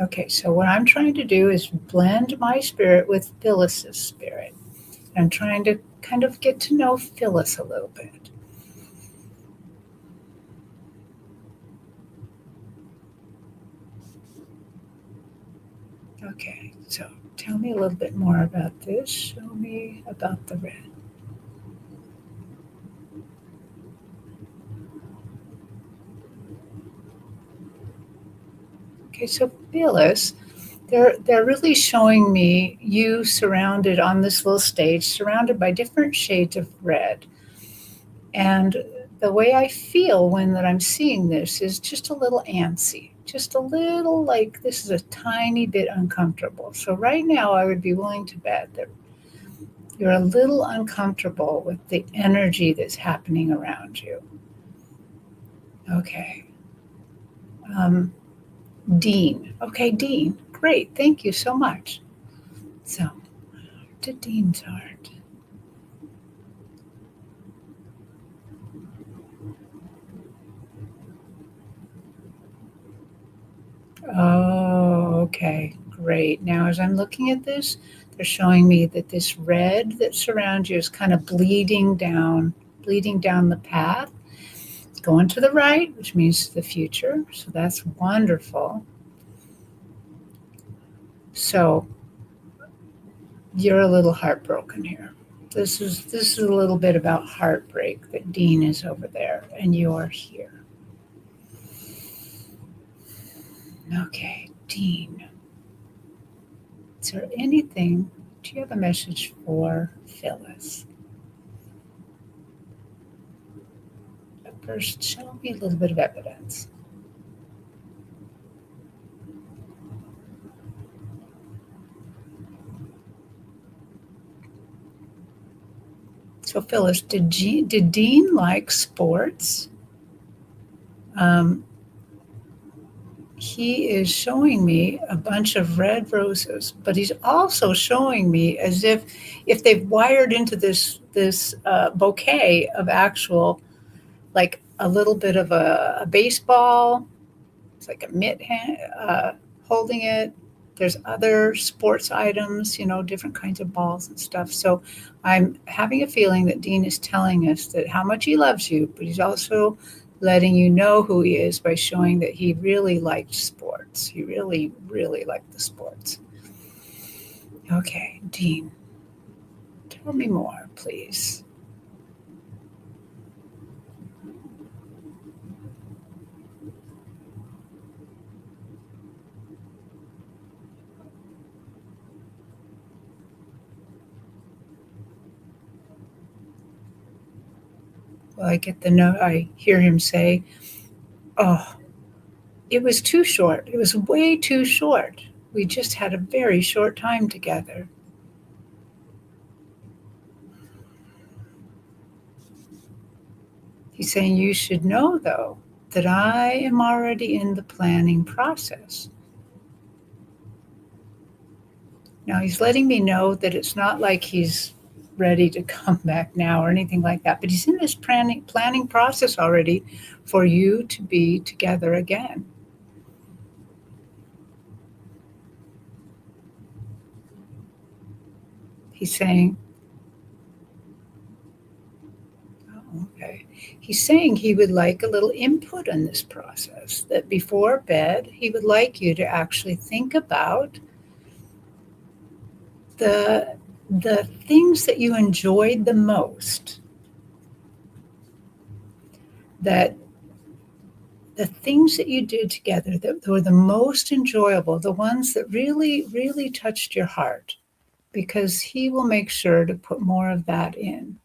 Okay, so what I'm trying to do is blend my spirit with Phyllis's spirit. I'm trying to kind of get to know Phyllis a little bit. Okay, so tell me a little bit more about this. Show me about the red. Okay, so Phyllis, they're really showing me you surrounded on this little stage, surrounded by different shades of red. And the way I feel when that I'm seeing this is just a little antsy, just a little like this is a tiny bit uncomfortable. So right now I would be willing to bet that you're a little uncomfortable with the energy that's happening around you. Okay. Um, Dean. Okay, Dean. Great. Thank you so much. So, to Dean's heart. Oh, okay. Great. Now, as I'm looking at this, they're showing me that this red that surrounds you is kind of bleeding down the path. It's going to the right, which means the future. So that's wonderful. So you're a little heartbroken here. This is a little bit about heartbreak that Dean is over there and you're here. Okay, Dean. Is there anything? Do you have a message for Phyllis? But first, show me a little bit of evidence. So, Phyllis, did Dean like sports? Um, he is showing me a bunch of red roses, but he's also showing me as if they've wired into this bouquet of actual, like a little bit of a baseball. It's like a mitt holding it. There's other sports items, different kinds of balls and stuff. So I'm having a feeling that Dean is telling us that how much he loves you, but he's also letting you know who he is by showing that he really liked sports. He really, really liked the sports. Okay, Dean, tell me more, please. Well, I get the note, I hear him say, oh, it was too short. It was way too short. We just had a very short time together. He's saying, you should know, though, that I am already in the planning process. Now, he's letting me know that it's not like he's ready to come back now or anything like that, but he's in this planning process already for you to be together again. He's saying, oh, okay. He's saying he would like a little input on this process, that before bed, he would like you to actually think about the the things that you enjoyed the most, that the things that you did together that were the most enjoyable, the ones that really, really touched your heart, because he will make sure to put more of that in.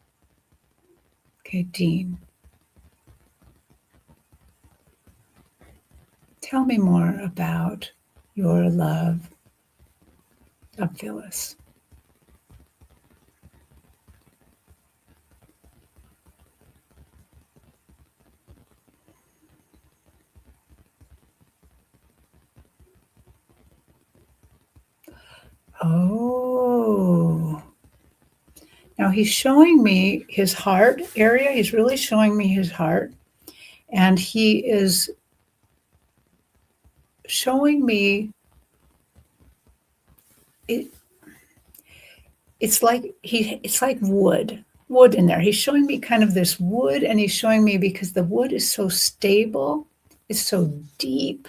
Okay, Dean, tell me more about your love of Phyllis. Oh, now he's showing me his heart area. He's really showing me his heart. And he is showing me it, it's like wood in there. He's showing me kind of this wood, and he's showing me because the wood is so stable, it's so deep.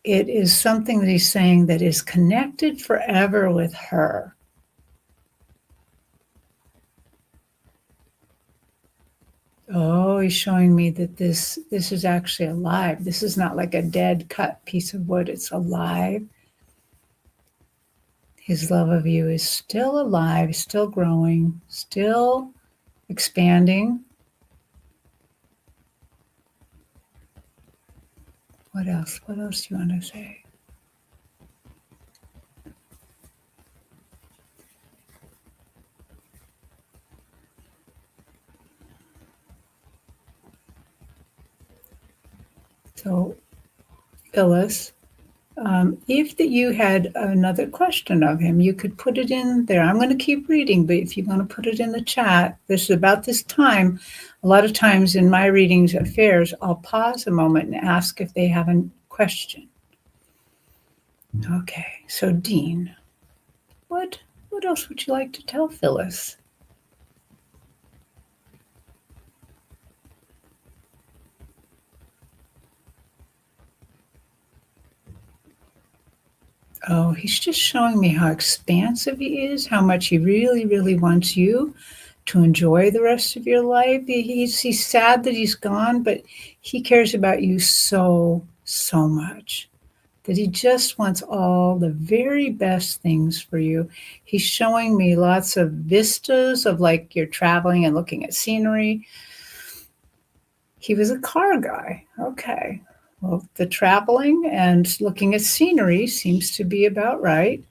It is something that he's saying that is connected forever with her. Oh, he's showing me that this is actually alive. This is not like a dead cut piece of wood. It's alive. His love of you is still alive, still growing, still expanding. What else? What else do you want to say? So, Phyllis, if that you had another question of him, you could put it in there. I'm going to keep reading, but if you want to put it in the chat, this is about this time. A lot of times in my readings affairs, I'll pause a moment and ask if they have a question. Okay, so Dean, what else would you like to tell Phyllis? Oh, he's just showing me how expansive he is, how much he really, really wants you to enjoy the rest of your life. He's sad that he's gone, but he cares about you so, so much that he just wants all the very best things for you. He's showing me lots of vistas of like you're traveling and looking at scenery. He was a car guy. Okay. Well, the traveling and looking at scenery seems to be about right.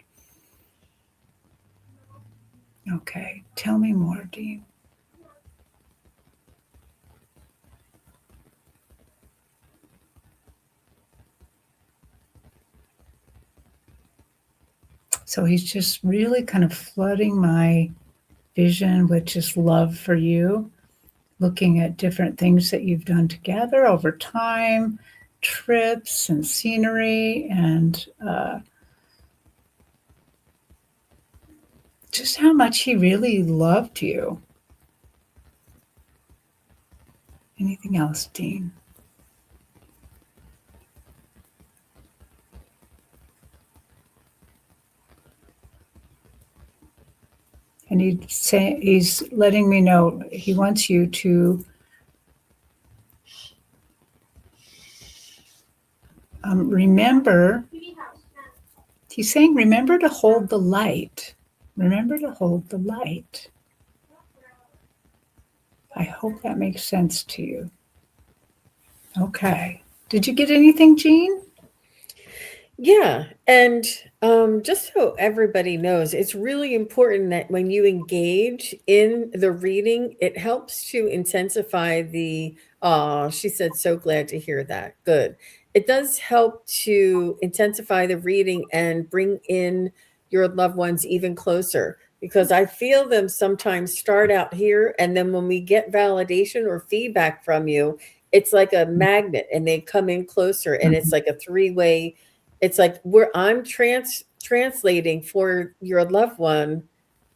Okay. Tell me more, Dean. So he's just really kind of flooding my vision with just love for you, looking at different things that you've done together over time, trips and scenery, and just how much he really loved you. Anything else, Dean? And he's letting me know he wants you to remember. He's saying, remember to hold the light. Remember to hold the light. I hope that makes sense to you. Okay. Did you get anything, Jean? Yeah, and just so everybody knows, it's really important that when you engage in the reading, it helps to intensify the, oh, she said, so glad to hear that. Good. It does help to intensify the reading and bring in your loved ones even closer because I feel them sometimes start out here, and then when we get validation or feedback from you, it's like a magnet and they come in closer, and it's like a three-way. It's like where I'm translating for your loved one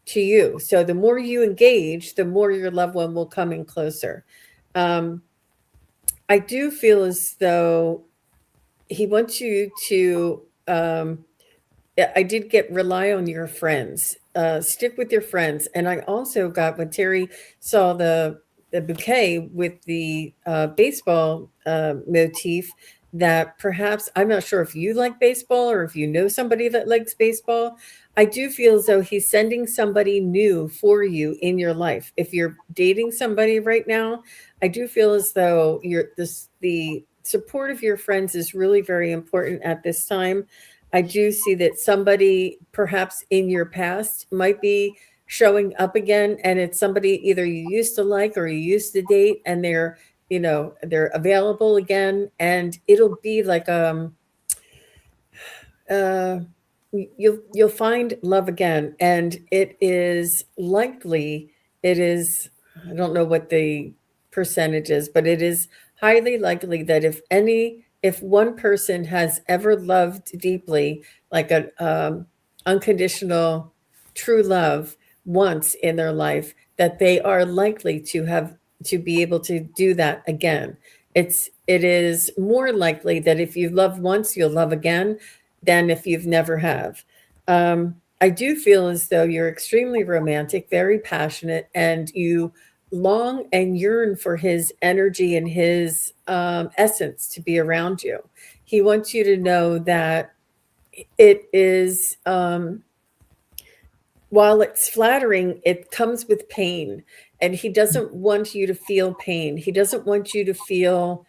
to you. So the more you engage, the more your loved one will come in closer. I do feel as though he wants you to. I did get rely on your friends. Stick with your friends, and I also got when Terry saw the bouquet with the baseball motif. That perhaps I'm not sure if you like baseball or if you know somebody that likes baseball. I do feel as though he's sending somebody new for you in your life. If you're dating somebody right now, I do feel as though the support of your friends is really very important at this time. I do see that somebody perhaps in your past might be showing up again, and it's somebody either you used to like or you used to date, and they're available again, and it'll be like uh you'll find love again, and it is likely, it is, I don't know what the percentage is, but it is highly likely that if one person has ever loved deeply, like a unconditional true love once in their life, that they are likely to be able to do that again. It is more likely that if you love once, you'll love again than if you've never have. I do feel as though you're extremely romantic, very passionate, and you long and yearn for his energy and his essence to be around you. He wants you to know that it is, while it's flattering, it comes with pain. And he doesn't want you to feel pain. He doesn't want you to feel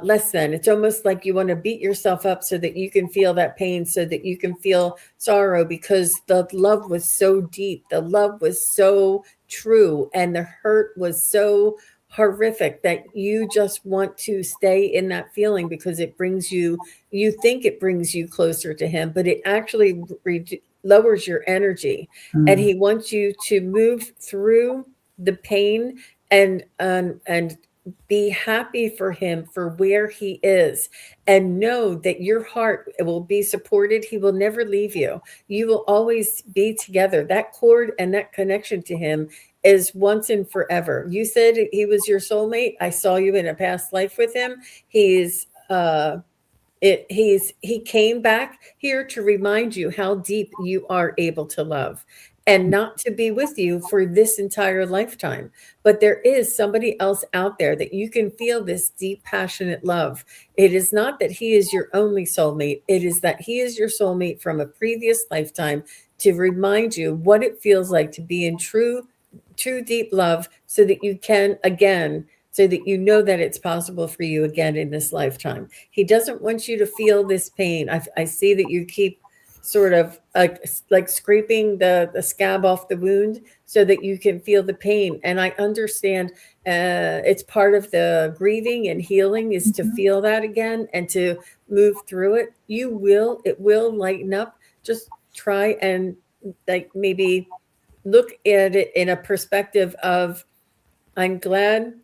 less than. It's almost like you want to beat yourself up so that you can feel that pain, so that you can feel sorrow, because the love was so deep. The love was so true. And the hurt was so horrific that you just want to stay in that feeling, because it brings you, you think it brings you closer to him, but it actually lowers your energy. And Mm. he wants you to move through the pain and be happy for him for where he is, and know that your heart will be supported. He will never leave you. You will always be together. That cord and that connection to him is once and forever. You said he was your soulmate. I saw you in a past life with him. He's he came back here to remind you how deep you are able to love, and not to be with you for this entire lifetime. But there is somebody else out there that you can feel this deep, passionate love. It is not that he is your only soulmate. It is that he is your soulmate from a previous lifetime, to remind you what it feels like to be in true deep love, so that you can again, so that you know that it's possible for you again in this lifetime. He doesn't want you to feel this pain. I see that you keep sort of like scraping the scab off the wound so that you can feel the pain. And I understand it's part of the grieving and healing is to Mhm. feel that again and to move through it. It will lighten up. Just try and like maybe look at it in a perspective of, I'm glad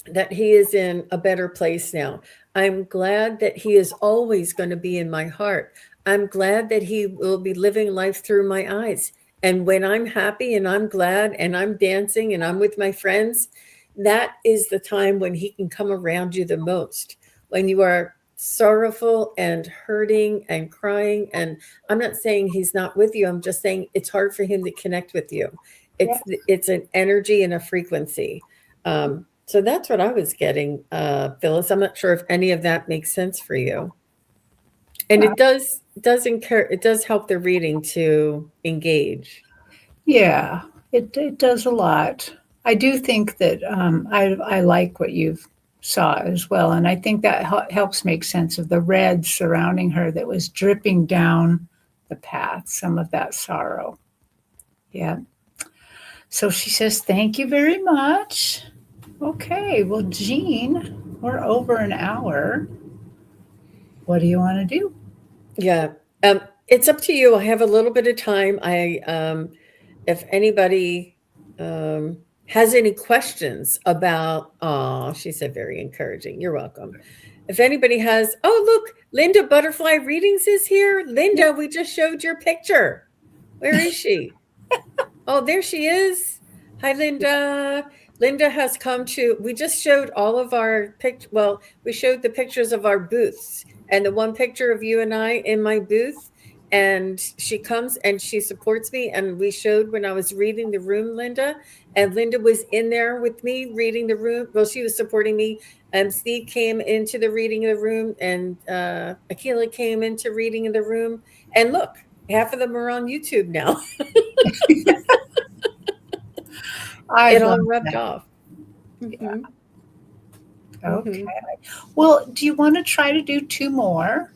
that he is in a better place now. I'm glad that he is always going to be in my heart. I'm glad that he will be living life through my eyes. And when I'm happy and I'm glad and I'm dancing and I'm with my friends, that is the time when he can come around you the most. When you are sorrowful and hurting and crying, and I'm not saying he's not with you, I'm just saying it's hard for him to connect with you. Yeah. It's an energy and a frequency. So that's what I was getting, Phyllis. I'm not sure if any of that makes sense for you. And Uh, it does help the reading to engage. yeah, it does a lot. I do think that I like what you've saw as well, and I think that helps make sense of the red surrounding her that was dripping down the path. Some of that sorrow. Yeah. So she says, "Thank you very much." Okay. Well, Jean, we're over an hour. What do you want to do? Yeah. It's up to you. I have a little bit of time. If anybody has any questions about, oh, she said very encouraging. You're welcome. If anybody has, oh, look, Linda Butterfly Readings is here. Linda, we just showed your picture. Where is she? Oh, there she is. Hi, Linda. Linda has come to, we just showed all of our well, we showed the pictures of our booths and the one picture of you and I in my booth. And she comes and she supports me. And we showed when I was reading the room, Linda, and Linda was in there with me reading the room. Well, she was supporting me. And Steve came into the reading of the room, and Akila came into reading in the room. And look, half of them are on YouTube now. I It love all rubbed that. off. Yeah. Mhm, Okay. mhm. Well, do you want to try to do two more?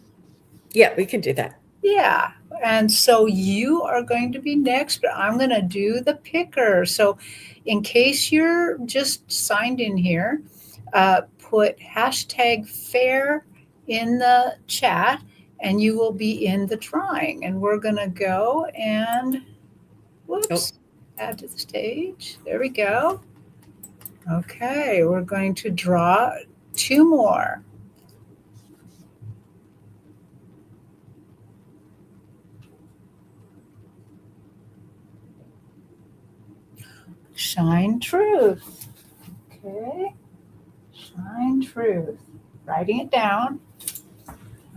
Yeah, we can do that. Yeah. And so you are going to be next, but I'm going to do the picker. So, in case you're just signed in here, put hashtag fair in the chat and you will be in the drawing. And we're going to go and, Oh, whoops, add to the stage. There we go. Okay. We're going to draw two more. shine truth. Okay, shine truth. Writing it down.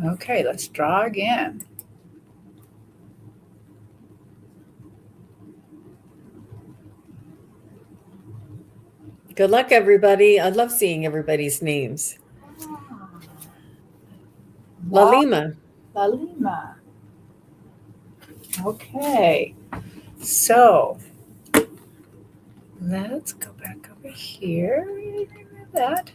Okay, let's draw again. Good luck, everybody. I love seeing everybody's names. La Lima. La Lima. Okay, so let's go back over here. Remember that.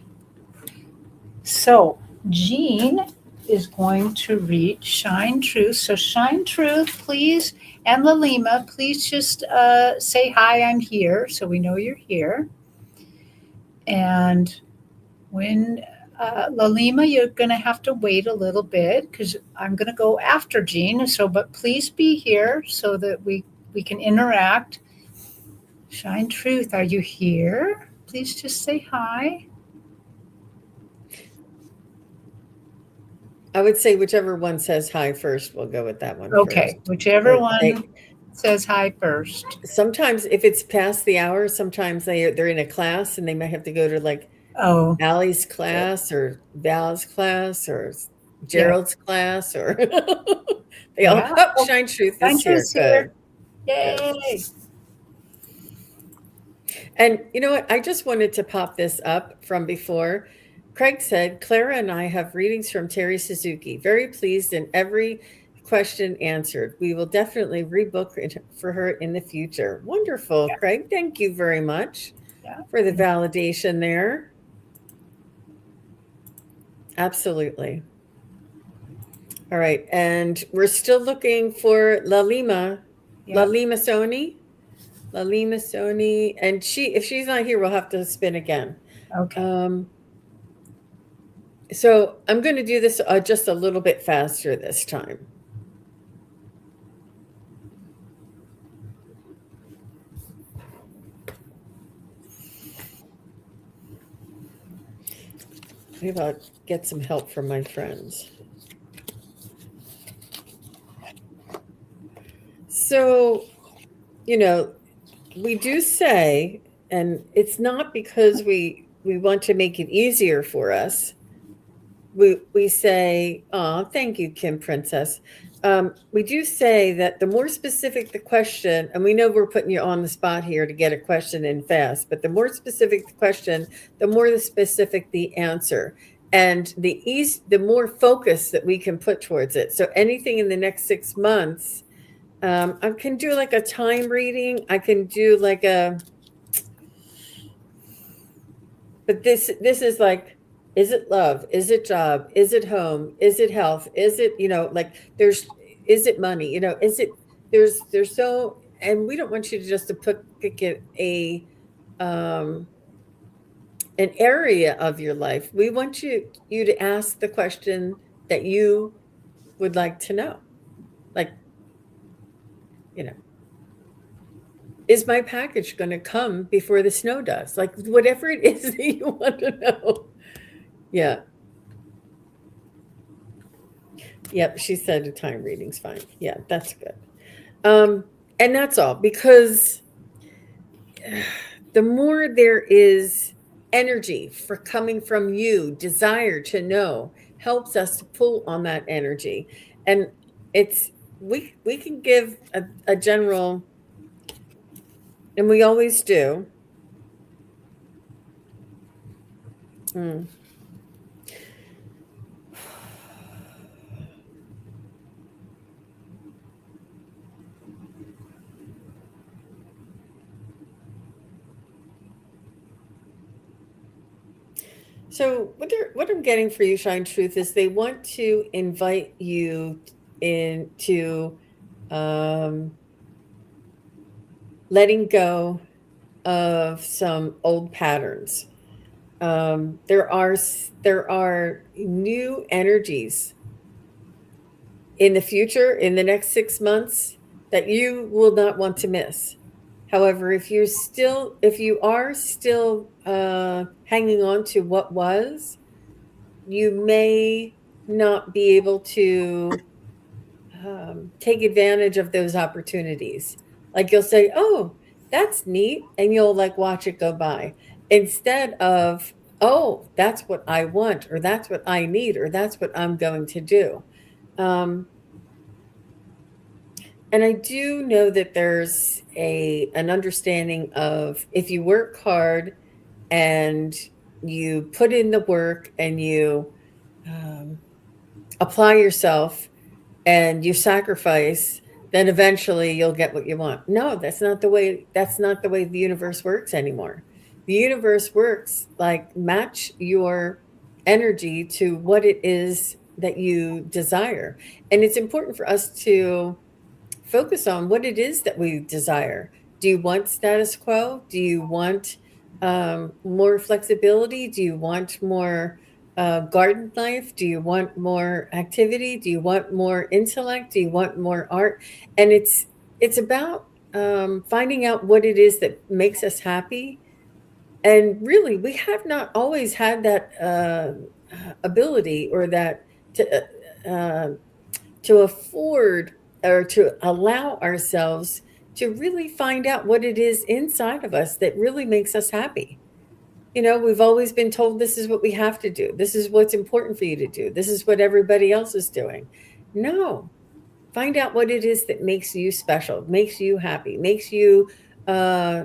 So Jean is going to read Shine Truth. So Shine Truth, please, and La Lima, please just say hi, I'm here, so we know you're here. And when La Lima, you're going to have to wait a little bit because I'm going to go after Jean. So, but please be here so that we can interact. Shine Truth, are you here? Please just say hi. I would say whichever one says hi first, we'll go with that one Okay, first. whichever one says hi first. Sometimes if it's past the hour, sometimes they're in a class and they might have to go to like Allie's class or Val's class or Gerald's class or they all Shine Truth is here. Good. Yay. Yes. And you know what? I just wanted to pop this up from before. Craig said, Clara and I have readings from Terri Suzuki. Very pleased and every question answered. We will definitely rebook it for her in the future. Wonderful, Craig. Thank you very much for the validation there. Absolutely. All right. And we're still looking for La Lima. La Lima Sony. La Lima Sony. And if she's not here, we'll have to spin again. Okay. So I'm going to do this just a little bit faster this time. Maybe I'll get some help from my friends. So, we do say, and it's not because we want to make it easier for us. We say, oh, thank you, Kim Princess. We do say that the more specific the question, and we know we're putting you on the spot here to get a question in fast, but the more specific the question, the more the specific the answer, and the more focus that we can put towards it. So anything in the next 6 months, I can do like a time reading. I can do like but this is like, is it love? Is it job? Is it home? Is it health? Is it, like is it money? Is it, there's so, and we don't want you to just to pick an area of your life. We want you to ask the question that you would like to know. Like, is my package going to come before the snow does? Like, whatever it is that you want to know. Yeah. Yep, she said a time reading's fine. Yeah, that's good. And that's all, because the more there is energy for coming from you, desire to know, helps us to pull on that energy. And it's we can give a general, and we always do. So what I'm getting for you, Shine Truth, is they want to invite you into letting go of some old patterns. There are new energies in the future, in the next 6 months, that you will not want to miss. However, if you are still hanging on to what was, you may not be able to take advantage of those opportunities. Like, you'll say, oh, that's neat. And you'll like watch it go by instead of, oh, that's what I want, or that's what I need, or that's what I'm going to do. Um, and I do know that there's an understanding of if you work hard and you put in the work and you um, apply yourself and you sacrifice, then eventually you'll get what you want. No, that's not the way the universe works anymore. The universe works like match your energy to what it is that you desire. And it's important for us to focus on what it is that we desire. Do you want status quo? Do you want more flexibility? Do you want more garden life? Do you want more activity? Do you want more intellect? Do you want more art? And it's about finding out what it is that makes us happy. And really, we have not always had that ability or that uh, to afford or to allow ourselves to really find out what it is inside of us that really makes us happy. You know, we've always been told this is what we have to do. This is what's important for you to do. This is what everybody else is doing. No, find out what it is that makes you special, makes you happy, makes you uh,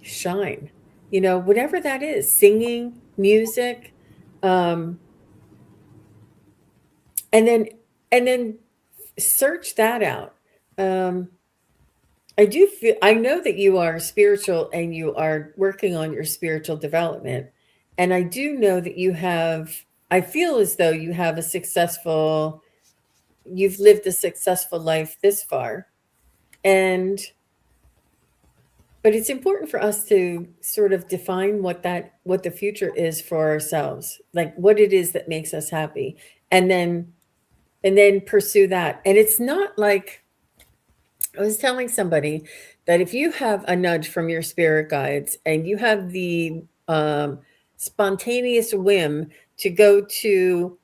shine. You know, whatever that is, singing, music, um, and then search that out. Um, I know that you are spiritual and you are working on your spiritual development. And I do know that I feel as though you've lived a successful life this far. And, but it's important for us to sort of define what the future is for ourselves, like what it is that makes us happy. And then pursue that. And it's not like, I was telling somebody that if you have a nudge from your spirit guides and you have the spontaneous whim to go to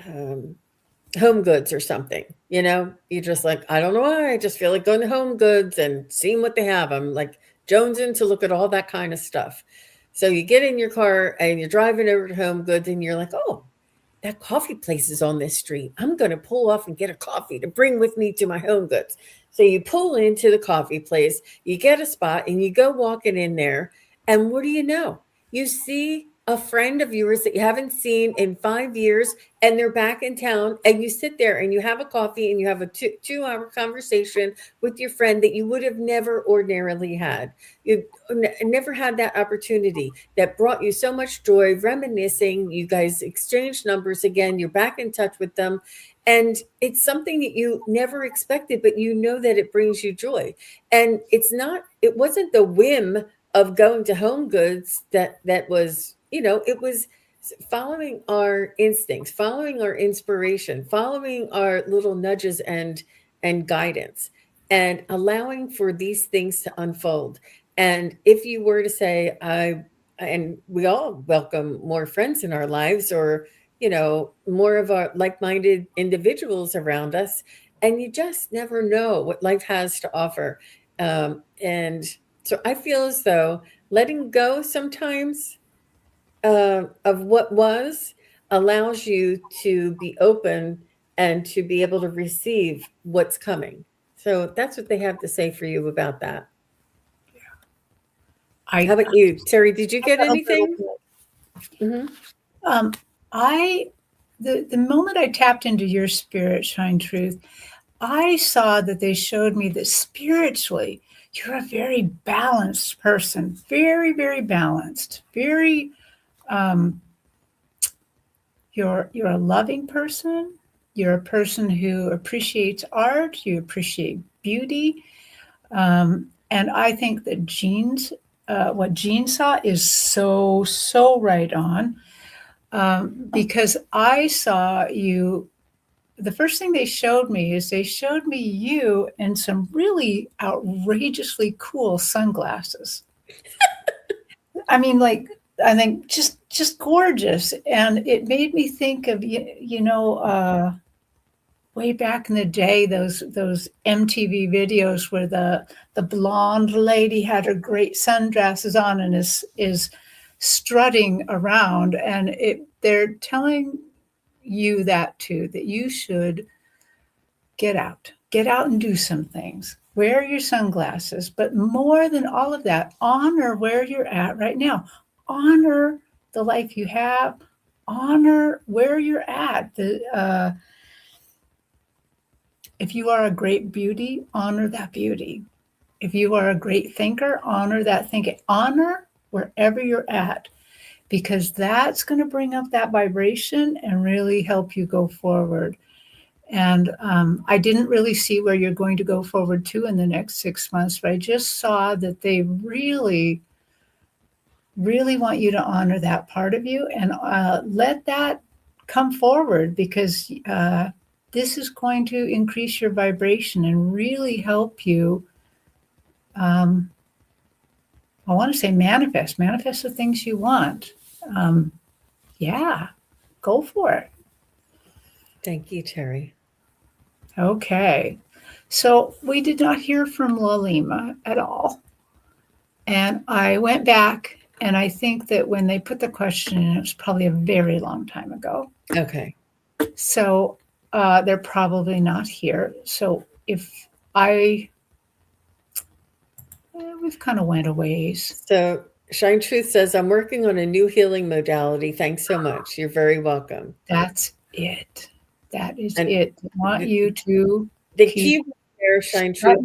um, Home Goods or something, you know, you just like, I don't know why, I just feel like going to Home Goods and seeing what they have. I'm like jonesing to look at all that kind of stuff. So you get in your car and you're driving over to Home Goods and you're like, oh, that coffee place is on this street. I'm going to pull off and get a coffee to bring with me to my Home Goods. So you pull into the coffee place, you get a spot, and you go walking in there. And what do you know? You see a friend of yours that you haven't seen in 5 years, and they're back in town. And you sit there and you have a coffee and you have a 2 hour conversation with your friend that you would have never ordinarily had. You never had that opportunity that brought you so much joy, reminiscing. You guys exchanged numbers again. You're back in touch with them. And it's something that you never expected, but you know that it brings you joy. And it wasn't the whim of going to Home Goods that was, it was following our instincts, following our inspiration, following our little nudges and guidance, and allowing for these things to unfold. And if you were to say, and we all welcome more friends in our lives, or more of our like-minded individuals around us, and you just never know what life has to offer. And so I feel as though letting go sometimes of what was allows you to be open and to be able to receive what's coming. So that's what they have to say for you about that. How I about you, Terry? Did you get a little anything? bit. Hmm. Um, I the moment I tapped into your spirit, shine truth, I saw that they showed me that spiritually, you're a very balanced person, very, very balanced, very. Um, you're a loving person. You're a person who appreciates art. You appreciate beauty, and I think that what Jean saw is so right on. Because I saw you, the first thing they showed me is they showed me you in some really outrageously cool sunglasses. I mean, like, I think just gorgeous, and it made me think of way back in the day, those MTV videos where the blonde lady had her great sunglasses on and is strutting around, and they're telling you that too, that you should get out and do some things. Wear your sunglasses, but more than all of that, honor where you're at right now. Honor the life you have. Honor where you're at. If you are a great beauty, honor that beauty. If you are a great thinker, honor that thinking. Honor wherever you're at, because that's going to bring up that vibration and really help you go forward. And I didn't really see where you're going to go forward to in the next 6 months, but I just saw that they really, really want you to honor that part of you and let that come forward, because this is going to increase your vibration and really help you. I want to say manifest the things you want. Yeah, go for it. Thank you, Terri. Okay. So we did not hear from Lalima at all. And I went back, and I think that when they put the question in, it was probably a very long time ago. Okay. So they're probably not here. So if we've kind of went a ways. So Shine Truth says, I'm working on a new healing modality. Thanks so much. You're very welcome. That's it. That is it. I want you to the key word there, Shine Truth,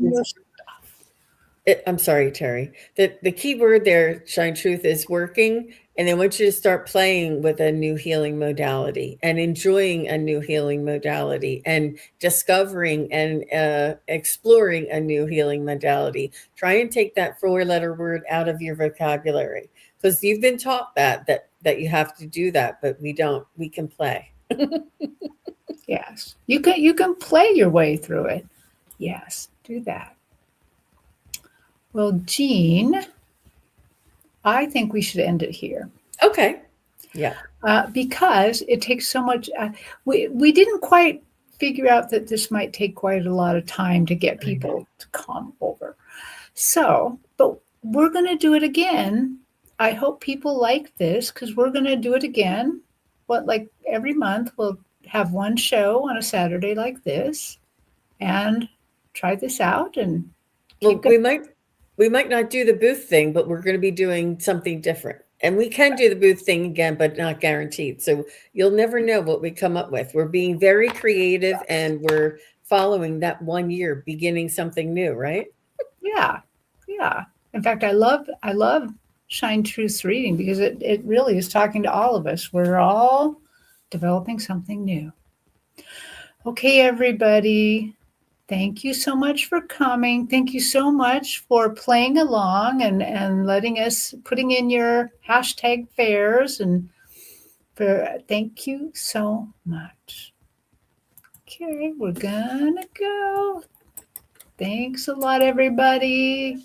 I'm sorry, Terri. The key word there, Shine Truth, is working. And they want you to start playing with a new healing modality and enjoying a new healing modality and discovering and exploring a new healing modality. Try and take that 4-letter word out of your vocabulary, because you've been taught that you have to do that, but we don't. We can play. Yes, you can play your way through it. Yes, do that. Well, Jean, I think we should end it here. Okay. Yeah. Because it takes so much. We didn't quite figure out that this might take quite a lot of time to get people to come over. So, but we're going to do it again. I hope people like this, because we're going to do it again. Like every month, we'll have one show on a Saturday like this, and try this out. And we might not do the booth thing, but we're going to be doing something different. And we can do the booth thing again, but not guaranteed. So you'll never know what we come up with. We're being very creative, and we're following that 1 year, beginning something new, right? Yeah. Yeah. In fact, I love Shine Truth's reading, because it really is talking to all of us. We're all developing something new. Okay, everybody. Thank you so much for coming. Thank you so much for playing along and letting us putting in your hashtag fairs, and thank you so much. Okay, we're gonna go. Thanks a lot, everybody.